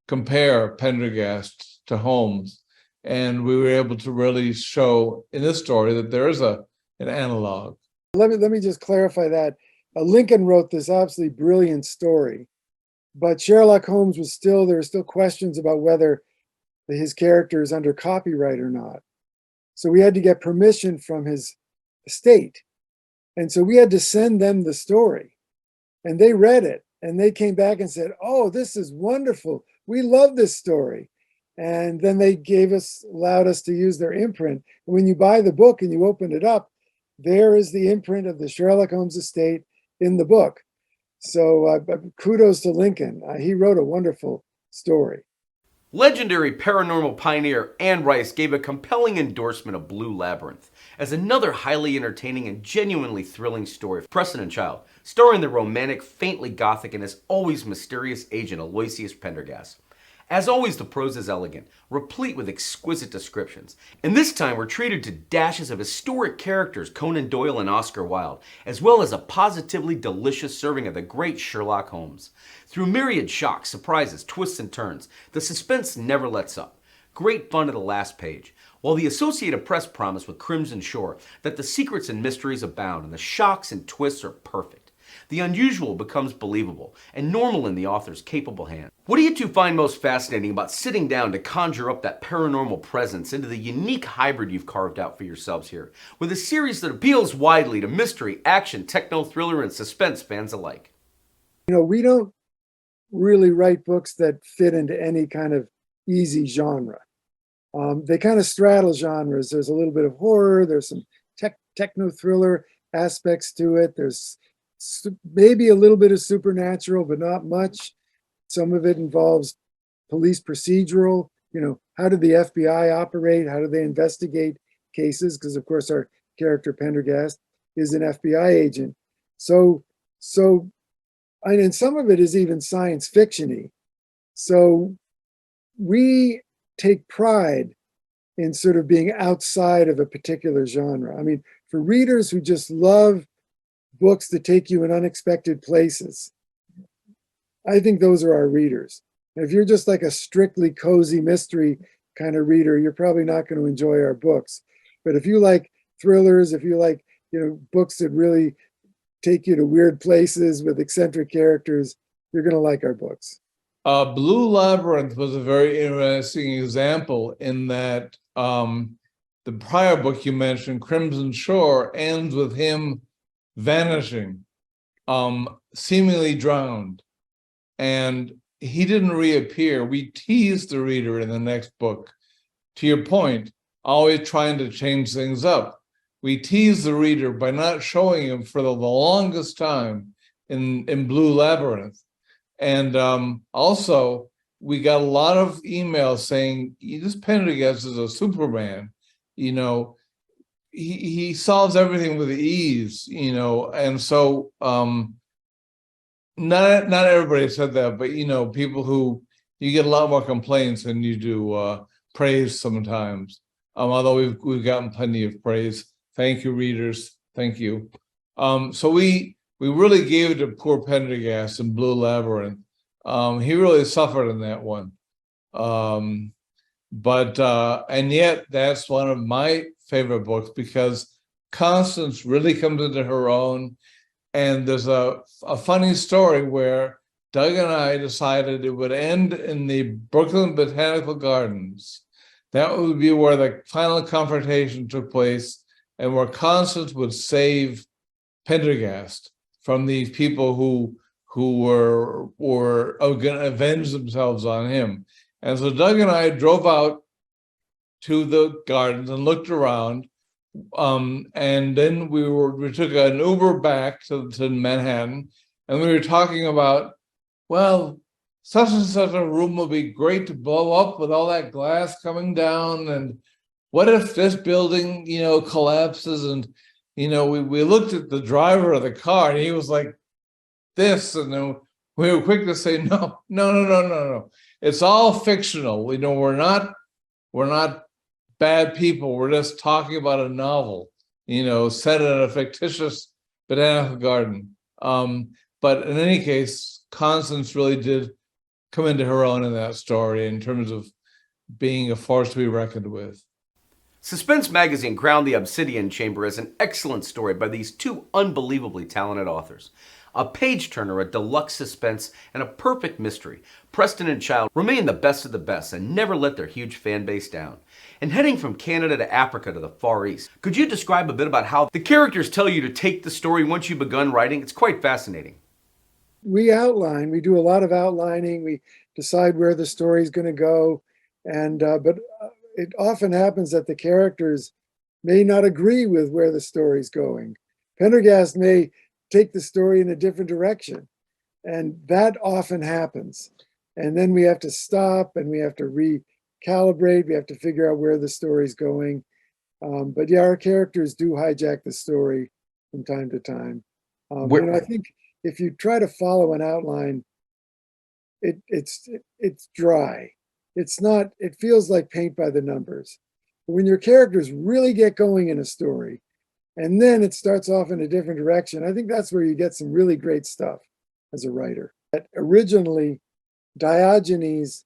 compare Pendergast to Holmes, and we were able to really show in this story that there is an analog. Let me just clarify that. Lincoln wrote this absolutely brilliant story, but Sherlock Holmes there were still questions about whether his character is under copyright or not. So we had to get permission from his estate. And so we had to send them the story. And they read it and they came back and said, "Oh, this is wonderful. We love this story." And then they allowed us to use their imprint. And when you buy the book and you open it up, there is the imprint of the Sherlock Holmes estate in the book. So kudos to Lincoln. He wrote a wonderful story. Legendary paranormal pioneer Anne Rice gave a compelling endorsement of Blue Labyrinth as another highly entertaining and genuinely thrilling story. Preston and Child, starring the romantic, faintly gothic, and as always mysterious agent Aloysius Pendergast. As always, the prose is elegant, replete with exquisite descriptions. And this time we're treated to dashes of historic characters Conan Doyle and Oscar Wilde, as well as a positively delicious serving of the great Sherlock Holmes. Through myriad shocks, surprises, twists, and turns, the suspense never lets up. Great fun at the last page. While the Associated Press promised with Crimson Shore that the secrets and mysteries abound and the shocks and twists are perfect. The unusual becomes believable and normal in the author's capable hand. What do you two find most fascinating about sitting down to conjure up that paranormal presence into the unique hybrid you've carved out for yourselves here, with a series that appeals widely to mystery, action, techno-thriller, and suspense fans alike? We don't really write books that fit into any kind of easy genre. They kind of straddle genres. There's a little bit of horror, there's some techno-thriller aspects to it, there's maybe a little bit of supernatural, but not much. Some of it involves police procedural. How did the FBI operate? How do they investigate cases? Because of course our character Pendergast is an FBI agent. And some of it is even science fiction-y. So we take pride in sort of being outside of a particular genre. I mean, for readers who just love books that take you in unexpected places, I think those are our readers. If you're just like a strictly cozy mystery kind of reader, you're probably not going to enjoy our books. But if you like thrillers, if you like, books that really take you to weird places with eccentric characters, you're going to like our books. Blue Labyrinth was a very interesting example in that the prior book you mentioned, Crimson Shore, ends with him vanishing, seemingly drowned. And he didn't reappear. We teased the reader in the next book. To your point, always trying to change things up. We teased the reader by not showing him for the longest time in Blue Labyrinth. And also, we got a lot of emails saying, this Pendergast is a Superman. He solves everything with ease, and so not everybody said that, but people who you get a lot more complaints than you do praise sometimes. Although we've gotten plenty of praise. Thank you, readers. Thank you. So we really gave it to poor Pendergast in Blue Labyrinth. He really suffered in that one. And yet that's one of my favorite books because Constance really comes into her own. And there's a funny story where Doug and I decided it would end in the Brooklyn Botanical Gardens. That would be where the final confrontation took place and where Constance would save Pendergast from these people who were going to avenge themselves on him. And so Doug and I drove out to the gardens and looked around. And then we took an Uber back to Manhattan, and we were talking about, well, such and such a room would be great to blow up with all that glass coming down. And what if this building, collapses? And, we looked at the driver of the car and he was like this. And then we were quick to say, no. It's all fictional. We're not bad people. We're just talking about a novel, set in a fictitious botanical garden. But in any case, Constance really did come into her own in that story in terms of being a force to be reckoned with. Suspense Magazine crowned The Obsidian Chamber as an excellent story by these two unbelievably talented authors. A page-turner, a deluxe suspense, and a perfect mystery, Preston and Child remain the best of the best and never let their huge fan base down. And heading from Canada to Africa to the Far East, could you describe a bit about how the characters tell you to take the story once you've begun writing? It's quite fascinating. We do a lot of outlining. We decide where the story is going to go. But it often happens that the characters may not agree with where the story's going. Pendergast may take the story in a different direction, and that often happens. And then we have to stop and we have to recalibrate. We have to figure out where the story's going. But yeah, our characters do hijack the story from time to time. I think if you try to follow an outline, it's dry. It feels like paint by the numbers. But when your characters really get going in a story, and then it starts off in a different direction, I think that's where you get some really great stuff as a writer. Originally, Diogenes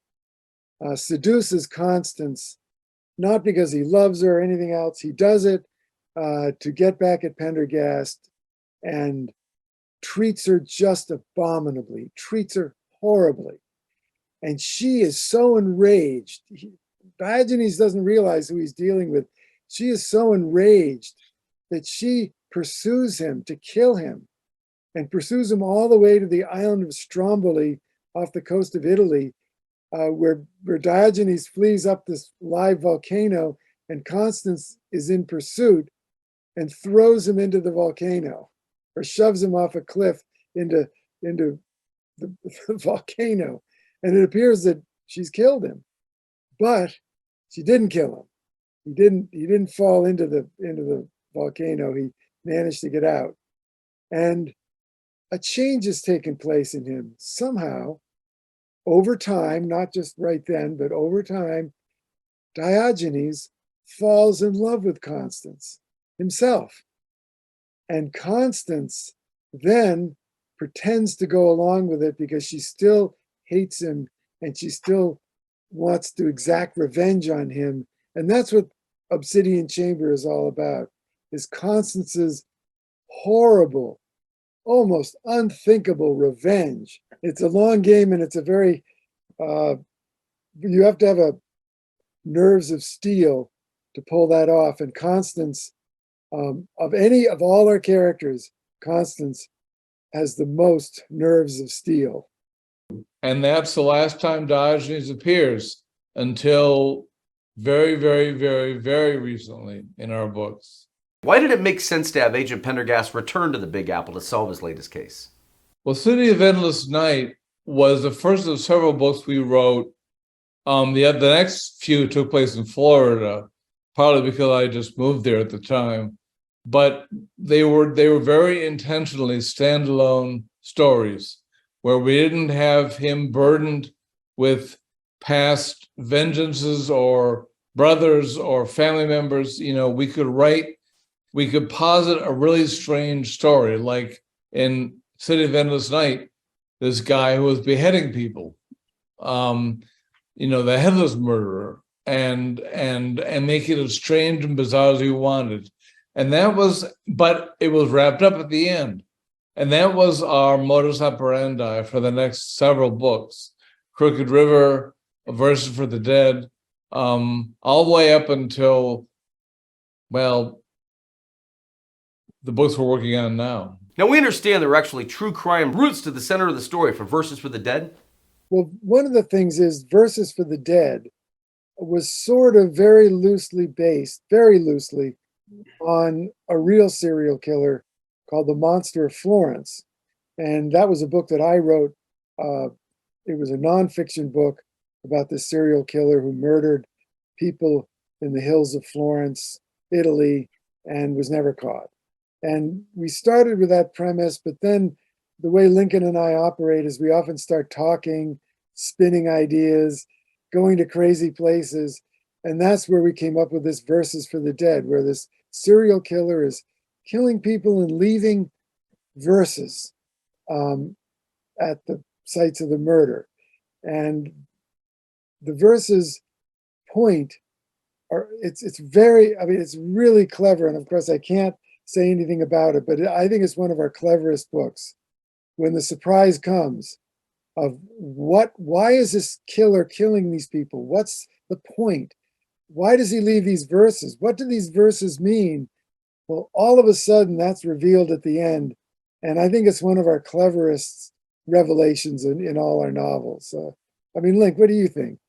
seduces Constance, not because he loves her or anything else. He does it to get back at Pendergast and treats her just abominably, treats her horribly. And she is so enraged. Diogenes doesn't realize who he's dealing with. She is so enraged that she pursues him to kill him, and pursues him all the way to the island of Stromboli off the coast of Italy, where Diogenes flees up this live volcano, and Constance is in pursuit and throws him into the volcano, or shoves him off a cliff into the volcano. And it appears that she's killed him, but she didn't kill him. He didn't fall into the volcano. He managed to get out. And a change has taken place in him somehow over time, not just right then, but over time. Diogenes falls in love with Constance himself. And Constance then pretends to go along with it because she still hates him and she still wants to exact revenge on him. And that's what Obsidian Chamber is all about, is Constance's horrible, almost unthinkable revenge. It's a long game, and it's a very, you have to have nerves of steel to pull that off. And Constance, of all our characters, Constance has the most nerves of steel. And that's the last time Diogenes appears until very, very, very, very recently in our books. Why did it make sense to have Agent Pendergast return to the Big Apple to solve his latest case? Well, City of Endless Night was the first of several books we wrote. The next few took place in Florida, partly because I just moved there at the time. But they were very intentionally standalone stories where we didn't have him burdened with past vengeances or brothers or family members. We could write we could posit a really strange story, like in City of Endless Night, this guy who was beheading people, the headless murderer, and make it as strange and bizarre as you wanted. And but it was wrapped up at the end. And that was our modus operandi for the next several books: Crooked River, Verses for the Dead, all the way up until, well, the books we're working on now. Now, we understand there are actually true crime roots to the center of the story for Verses for the Dead. Well, one of the things is Verses for the Dead was sort of very loosely based, very loosely, on a real serial killer called The Monster of Florence. And that was a book that I wrote. It was a nonfiction book about this serial killer who murdered people in the hills of Florence, Italy, and was never caught. And we started with that premise, but then the way Lincoln and I operate is we often start talking, spinning ideas, going to crazy places. And that's where we came up with this Verses for the Dead, where this serial killer is killing people and leaving verses at the sites of the murder. And the verses point are, it's really clever. And of course, I can't say anything about it, but I think it's one of our cleverest books. When the surprise comes of why is this killer killing these people? What's the point? Why does he leave these verses? What do these verses mean? Well, all of a sudden that's revealed at the end. And I think it's one of our cleverest revelations in all our novels. Link, what do you think?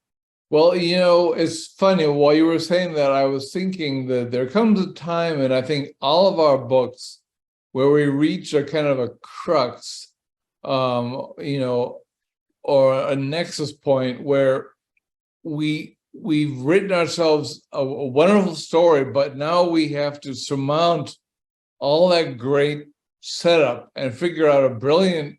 Well, it's funny. While you were saying that, I was thinking that there comes a time, and I think all of our books, where we reach a kind of a crux, or a nexus point where we've written ourselves a wonderful story, but now we have to surmount all that great setup and figure out a brilliant,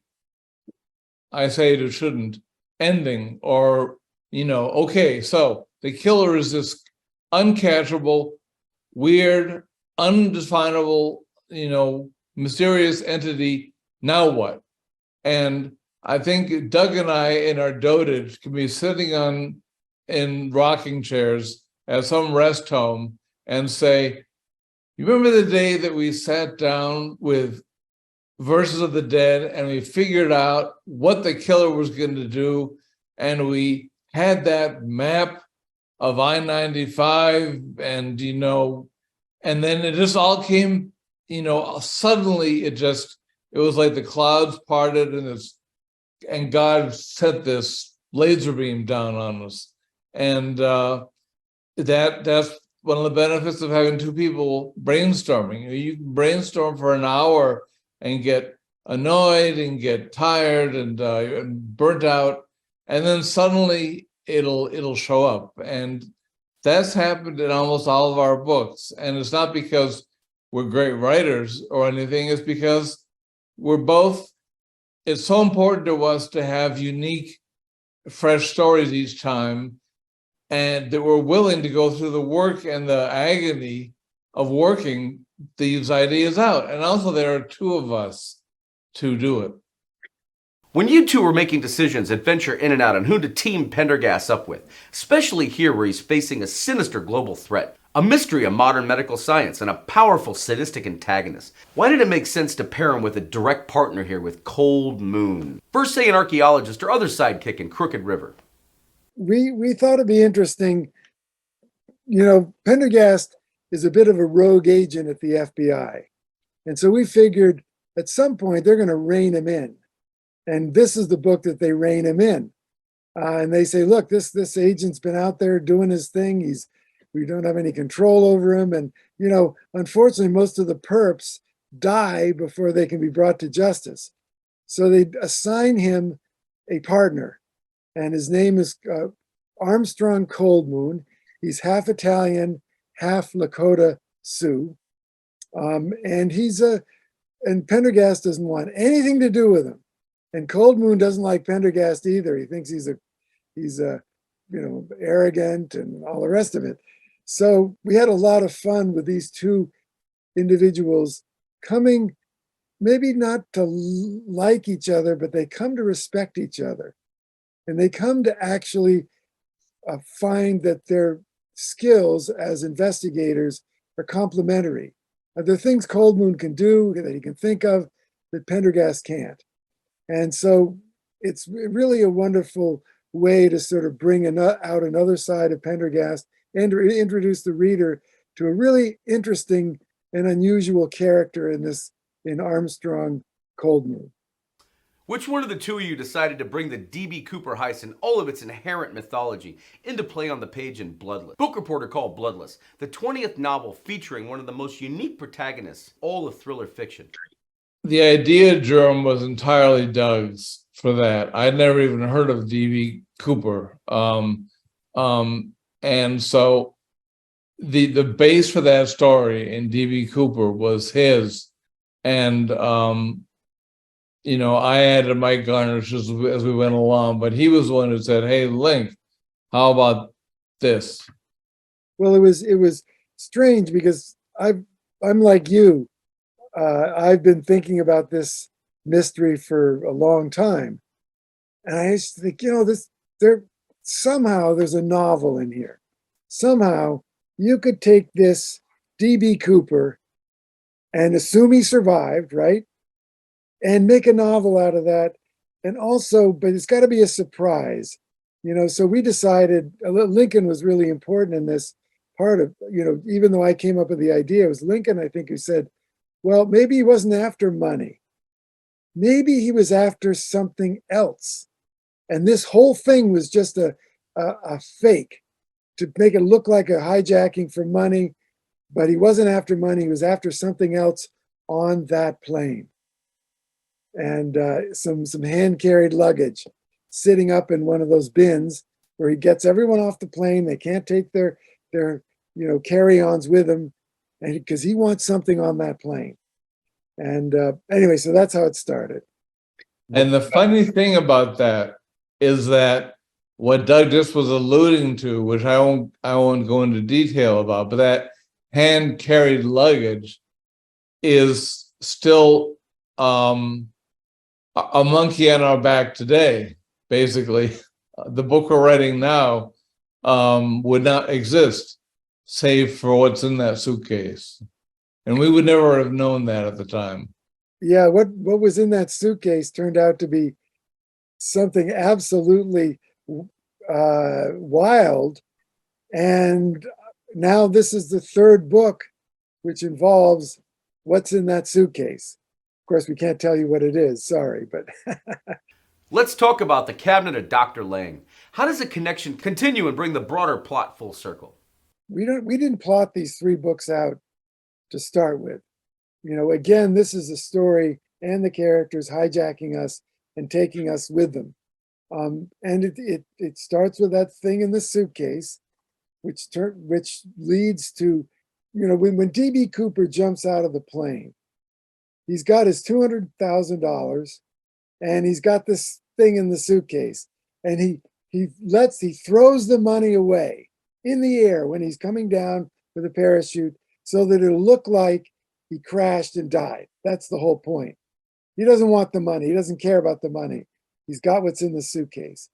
I say it shouldn't, ending, or okay, so the killer is this uncatchable, weird, undefinable, mysterious entity. Now what? And I think Doug and I, in our dotage, can be sitting in rocking chairs at some rest home and say, you remember the day that we sat down with Verses of the Dead and we figured out what the killer was going to do, and we had that map of I-95, and and then it just all came, suddenly it was like the clouds parted and God set this laser beam down on us. And that's one of the benefits of having two people brainstorming. You can brainstorm for an hour and get annoyed and get tired and burnt out, and then suddenly it'll show up. And that's happened in almost all of our books. And it's not because we're great writers or anything, it's because it's so important to us to have unique, fresh stories each time, and that we're willing to go through the work and the agony of working these ideas out. And also there are two of us to do it. When you two were making decisions and venture in and out on who to team Pendergast up with, especially here where he's facing a sinister global threat, a mystery of modern medical science, and a powerful sadistic antagonist, why did it make sense to pair him with a direct partner here with Cold Moon? First, say an archaeologist or other sidekick in Crooked River. We thought it'd be interesting. Pendergast is a bit of a rogue agent at the FBI. And so we figured at some point they're going to rein him in. And this is the book that they rein him in. And they say, look, this agent's been out there doing his thing. We don't have any control over him. And, unfortunately, most of the perps die before they can be brought to justice. So they assign him a partner. And his name is Armstrong Cold Moon. He's half Italian, half Lakota Sioux. And Pendergast doesn't want anything to do with him. And Cold Moon doesn't like Pendergast either. He thinks he's arrogant and all the rest of it. So we had a lot of fun with these two individuals coming, maybe not to like each other, but they come to respect each other. And they come to actually find that their skills as investigators are complementary. There are things Cold Moon can do that he can think of that Pendergast can't. And so it's really a wonderful way to sort of bring out another side of Pendergast and to introduce the reader to a really interesting and unusual character in Armstrong Cold Moon. Which one of the two of you decided to bring the D.B. Cooper heist and all of its inherent mythology into play on the page in Bloodless? Book Reporter called Bloodless the 20th novel featuring one of the most unique protagonists all of thriller fiction. The idea germ was entirely Doug's for that. I'd never even heard of D.B. Cooper. And so the base for that story in D.B. Cooper was his. And, I added Mike Garnish as we went along, but he was the one who said, "Hey, Link, how about this?" Well, it was strange because I'm like you. I've been thinking about this mystery for a long time, and I used to think, there's a novel in here. Somehow you could take this D.B. Cooper and assume he survived, right? And make a novel out of that. And also, but it's got to be a surprise, so we decided Lincoln was really important in this part of, even though I came up with the idea, it was Lincoln, I think, who said, well, maybe he wasn't after money. Maybe he was after something else. And this whole thing was just a fake to make it look like a hijacking for money, but he wasn't after money. He was after something else on that plane. And some hand-carried luggage sitting up in one of those bins where he gets everyone off the plane. They can't take their carry-ons with them, and because he wants something on that plane. And anyway, so that's how it started. And the funny thing about that is that what Doug just was alluding to, which I won't go into detail about, but that hand-carried luggage is still a monkey on our back today. Basically, the book we're writing now would not exist save for what's in that suitcase, and we would never have known that at the time. Yeah, what was in that suitcase turned out to be something absolutely wild, and now this is the third book which involves what's in that suitcase. Of course, we can't tell you what it is, sorry, but Let's talk about the Cabinet of Dr. Lang. How does the connection continue and bring the broader plot full circle? we didn't plot these three books out to start with. Again, this is a story and the characters hijacking us and taking us with them. And it starts with that thing in the suitcase, which leads to, when D.B. Cooper jumps out of the plane, he's got his $200,000 and he's got this thing in the suitcase, and he throws the money away in the air when he's coming down with a parachute so that it'll look like he crashed and died. That's the whole point. He doesn't want the money. He doesn't care about the money. He's got what's in the suitcase.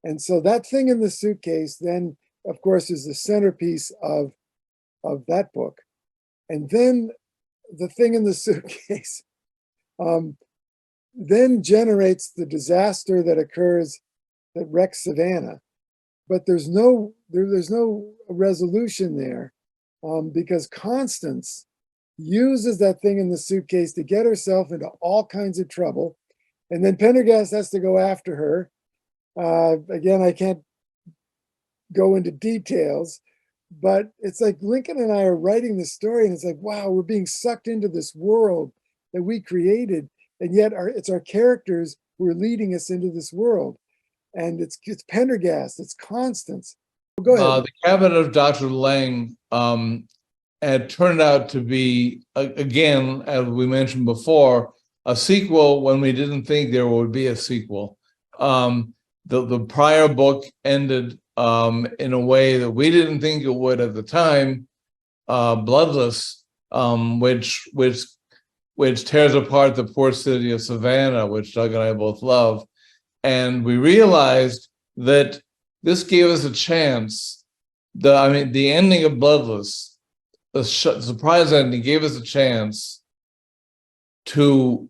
And so that thing in the suitcase then, of course, is the centerpiece of that book. And then the thing in the suitcase then generates the disaster that occurs that wrecks Savannah. But there's no resolution there because Constance uses that thing in the suitcase to get herself into all kinds of trouble. And then Pendergast has to go after her. Again, I can't go into details, but it's like Lincoln and I are writing the story, and it's like, wow, we're being sucked into this world that we created, and yet it's our characters who are leading us into this world. And it's Pendergast, it's Constance. Go ahead. The Cabinet of Dr. Lang had turned out to be, again, as we mentioned before, a sequel when we didn't think there would be a sequel. The prior book ended in a way that we didn't think it would at the time. Bloodless which tears apart the poor city of Savannah, which Doug and I both love. And we realized that this gave us a chance. The ending of Bloodless, the surprise ending, gave us a chance to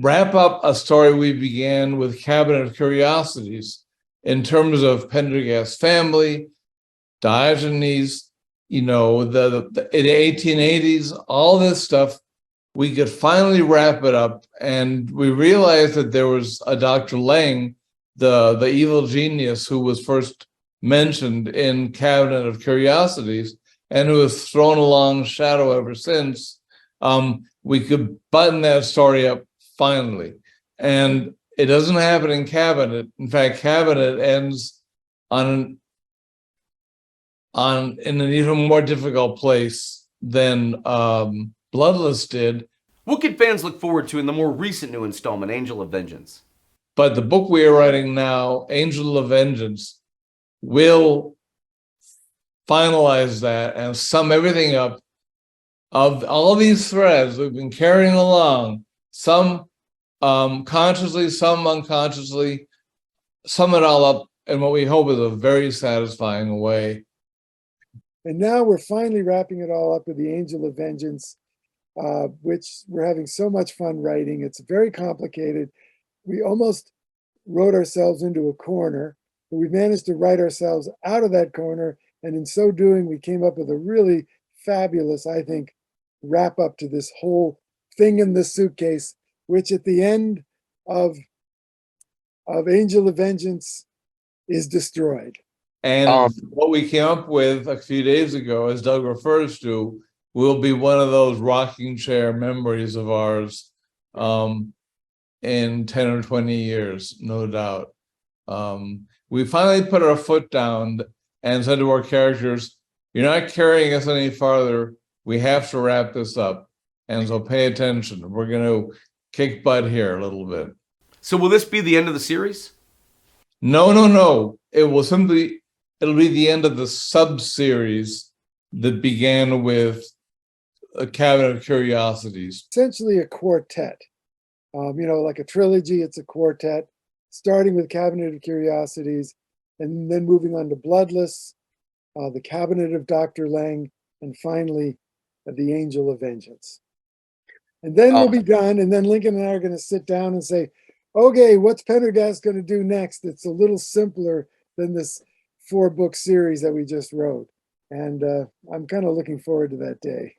wrap up a story we began with Cabinet of Curiosities in terms of Pendergast family, Diogenes, in the 1880s, all this stuff. We could finally wrap it up, and we realized that there was a Dr. Lang, the evil genius who was first mentioned in Cabinet of Curiosities and who has thrown a long shadow ever since. We could button that story up finally, and it doesn't happen in Cabinet. In fact, Cabinet ends in an even more difficult place than Bloodless did. What can fans look forward to in the more recent new installment, Angel of Vengeance? But the book we are writing now, Angel of Vengeance, will finalize that and sum everything up of all these threads we've been carrying along, some consciously, some unconsciously, sum it all up in what we hope is a very satisfying way. And now we're finally wrapping it all up with the Angel of Vengeance, which we're having so much fun writing. It's very complicated. We almost wrote ourselves into a corner, but we managed to write ourselves out of that corner. And in so doing, we came up with a really fabulous, I think, wrap up to this whole thing in the suitcase, which at the end of Angel of Vengeance is destroyed. And what we came up with a few days ago, as Doug refers to, will be one of those rocking chair memories of ours in 10 or 20 years, no doubt. We finally put our foot down and said to our characters, you're not carrying us any farther. We have to wrap this up. And so pay attention. We're going to kick butt here a little bit. So will this be the end of the series? No. It'll be the end of the sub-series that began with a Cabinet of Curiosities. Essentially a quartet. Like a trilogy, it's a quartet, starting with Cabinet of Curiosities, and then moving on to Bloodless, the Cabinet of Dr. Lang, and finally, the Angel of Vengeance. And then we'll be done, and then Lincoln and I are going to sit down and say, okay, what's Pendergast going to do next? It's a little simpler than this 4-book series that we just wrote. And I'm kind of looking forward to that day.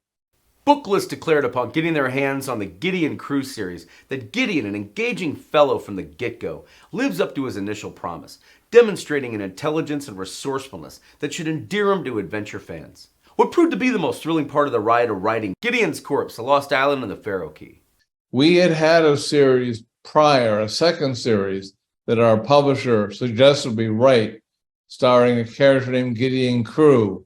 Booklist declared upon getting their hands on the Gideon Crew series that Gideon, an engaging fellow from the get-go, lives up to his initial promise, demonstrating an intelligence and resourcefulness that should endear him to adventure fans. What proved to be the most thrilling part of the ride of writing Gideon's Corpse, The Lost Island, and the Pharaoh Key? We had a series prior, a second series, that our publisher suggested we write, starring a character named Gideon Crew,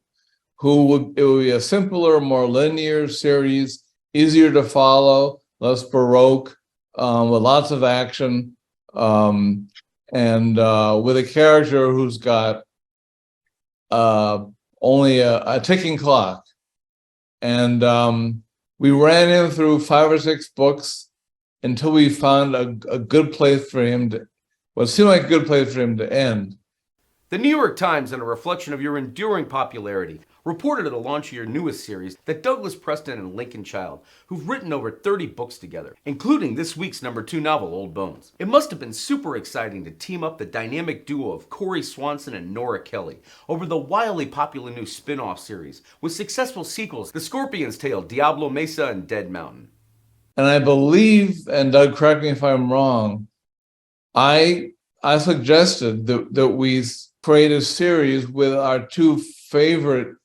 it would be a simpler, more linear series, easier to follow, less Baroque, with lots of action, and with a character who's got only a ticking clock. And we ran him through 5 or 6 books until we found a good place for him what seemed like a good place for him to end. The New York Times, in a reflection of your enduring popularity, reported at the launch of your newest series that Douglas Preston and Lincoln Child, who've written over 30 books together, including this week's #2 novel, Old Bones. It must have been super exciting to team up the dynamic duo of Corey Swanson and Nora Kelly over the wildly popular new spin-off series with successful sequels, The Scorpion's Tale, Diablo Mesa, and Dead Mountain. And I believe, and Doug, correct me if I'm wrong, I suggested that we create a series with our 2 favorite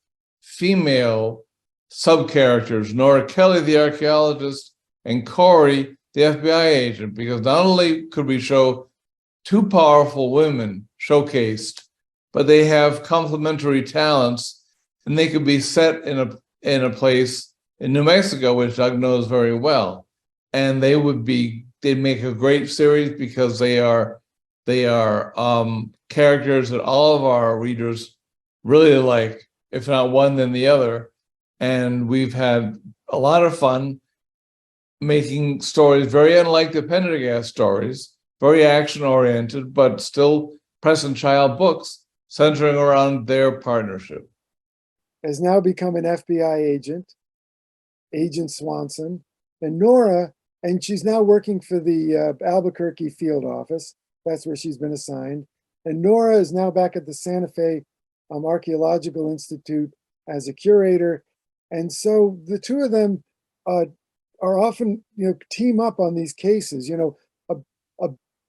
female sub-characters, Nora Kelly, the archaeologist, and Corey, the FBI agent, because not only could we show 2 powerful women showcased, but they have complementary talents, and they could be set in a place in New Mexico, which Doug knows very well. And they'd make a great series because they are characters that all of our readers really like. if not one, then the other. And we've had a lot of fun making stories very unlike the Pendergast stories, very action-oriented, but still Preston Child books centering around their partnership. Has now become an FBI agent, Agent Swanson, and Nora, and she's now working for the Albuquerque field office. That's where she's been assigned. And Nora is now back at the Santa Fe Archaeological Institute as a curator. And so the two of them are often, team up on these cases.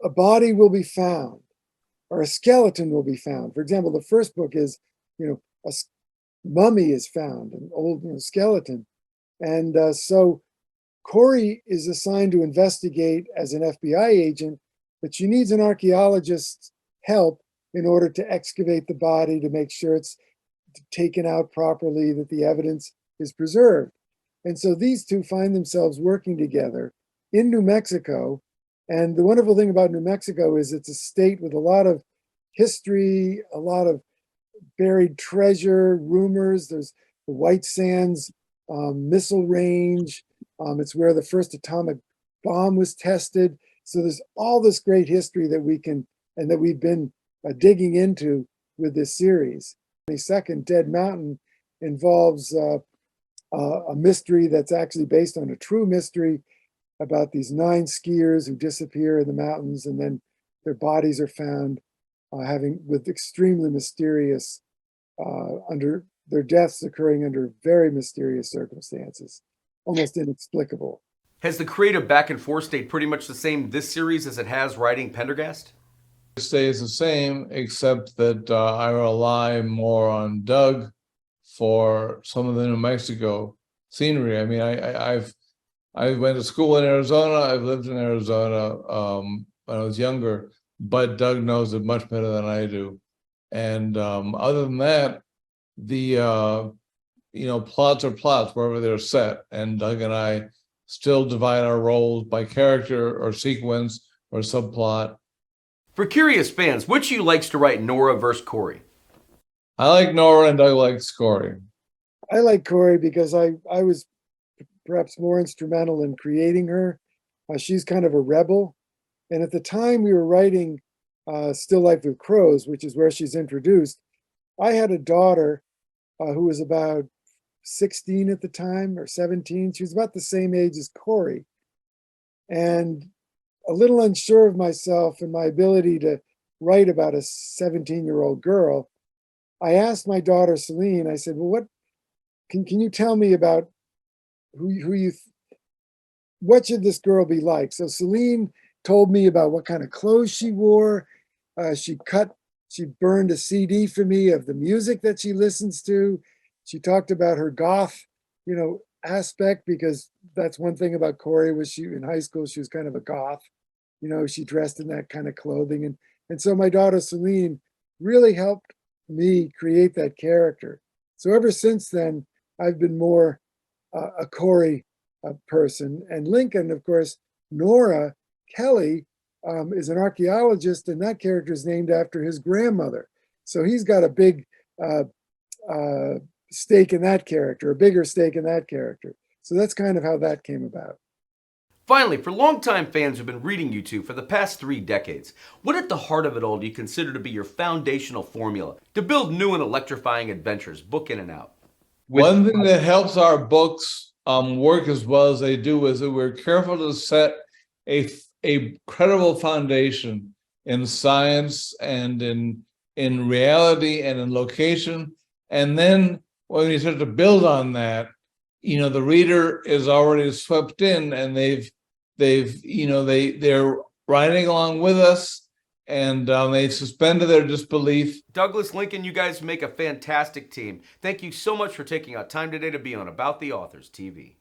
A body will be found, or a skeleton will be found. For example, the first book is, a mummy is found, an old skeleton. And so Corey is assigned to investigate as an FBI agent, but she needs an archaeologist's help in order to excavate the body to make sure it's taken out properly, that the evidence is preserved. And so these two find themselves working together in New Mexico. And the wonderful thing about New Mexico is it's a state with a lot of history, a lot of buried treasure, rumors. There's the White Sands missile range. It's where the first atomic bomb was tested. So there's all this great history that we've been digging into with this series. The second, Dead Mountain, involves a mystery that's actually based on a true mystery about these 9 skiers who disappear in the mountains, and then their bodies are found with extremely mysterious under their deaths occurring under very mysterious circumstances, almost inexplicable. Has the creative back and forth stayed pretty much the same this series as it has writing Pendergast? It stays the same, except that I rely more on Doug for some of the New Mexico scenery. I mean, I went to school in Arizona. I've lived in Arizona when I was younger, but Doug knows it much better than I do. And other than that, the plots are plots wherever they're set, and Doug and I still divide our roles by character or sequence or subplot. For curious fans, which of you likes to write Nora versus Corey? I like Nora and Doug likes Corey. I like Corey because I was perhaps more instrumental in creating her. She's kind of a rebel. And at the time we were writing Still Life with Crows, which is where she's introduced, I had a daughter who was about 16 at the time, or 17. She was about the same age as Corey. And a little unsure of myself and my ability to write about a 17-year-old girl, I asked my daughter, Celine, I said, well, what can you tell me about what should this girl be like? So Celine told me about what kind of clothes she wore. She burned a CD for me of the music that she listens to. She talked about her goth, aspect, because that's one thing about Corey was in high school, she was kind of a goth. She dressed in that kind of clothing. And so my daughter Celine really helped me create that character. So ever since then, I've been more a Corey person. And Lincoln, of course, Nora Kelly is an archaeologist, and that character is named after his grandmother. So he's got a big stake in that character, a bigger stake in that character. So that's kind of how that came about. Finally, for longtime fans who've been reading you two for the past 3 decades, what at the heart of it all do you consider to be your foundational formula to build new and electrifying adventures, book in and out? One thing that helps our books work as well as they do is that we're careful to set a credible foundation in science and in reality and in location. And then when you start to build on that, the reader is already swept in, and they're riding along with us, and they suspended their disbelief. Douglas, Lincoln, you guys make a fantastic team. Thank you so much for taking out time today to be on About the Authors TV.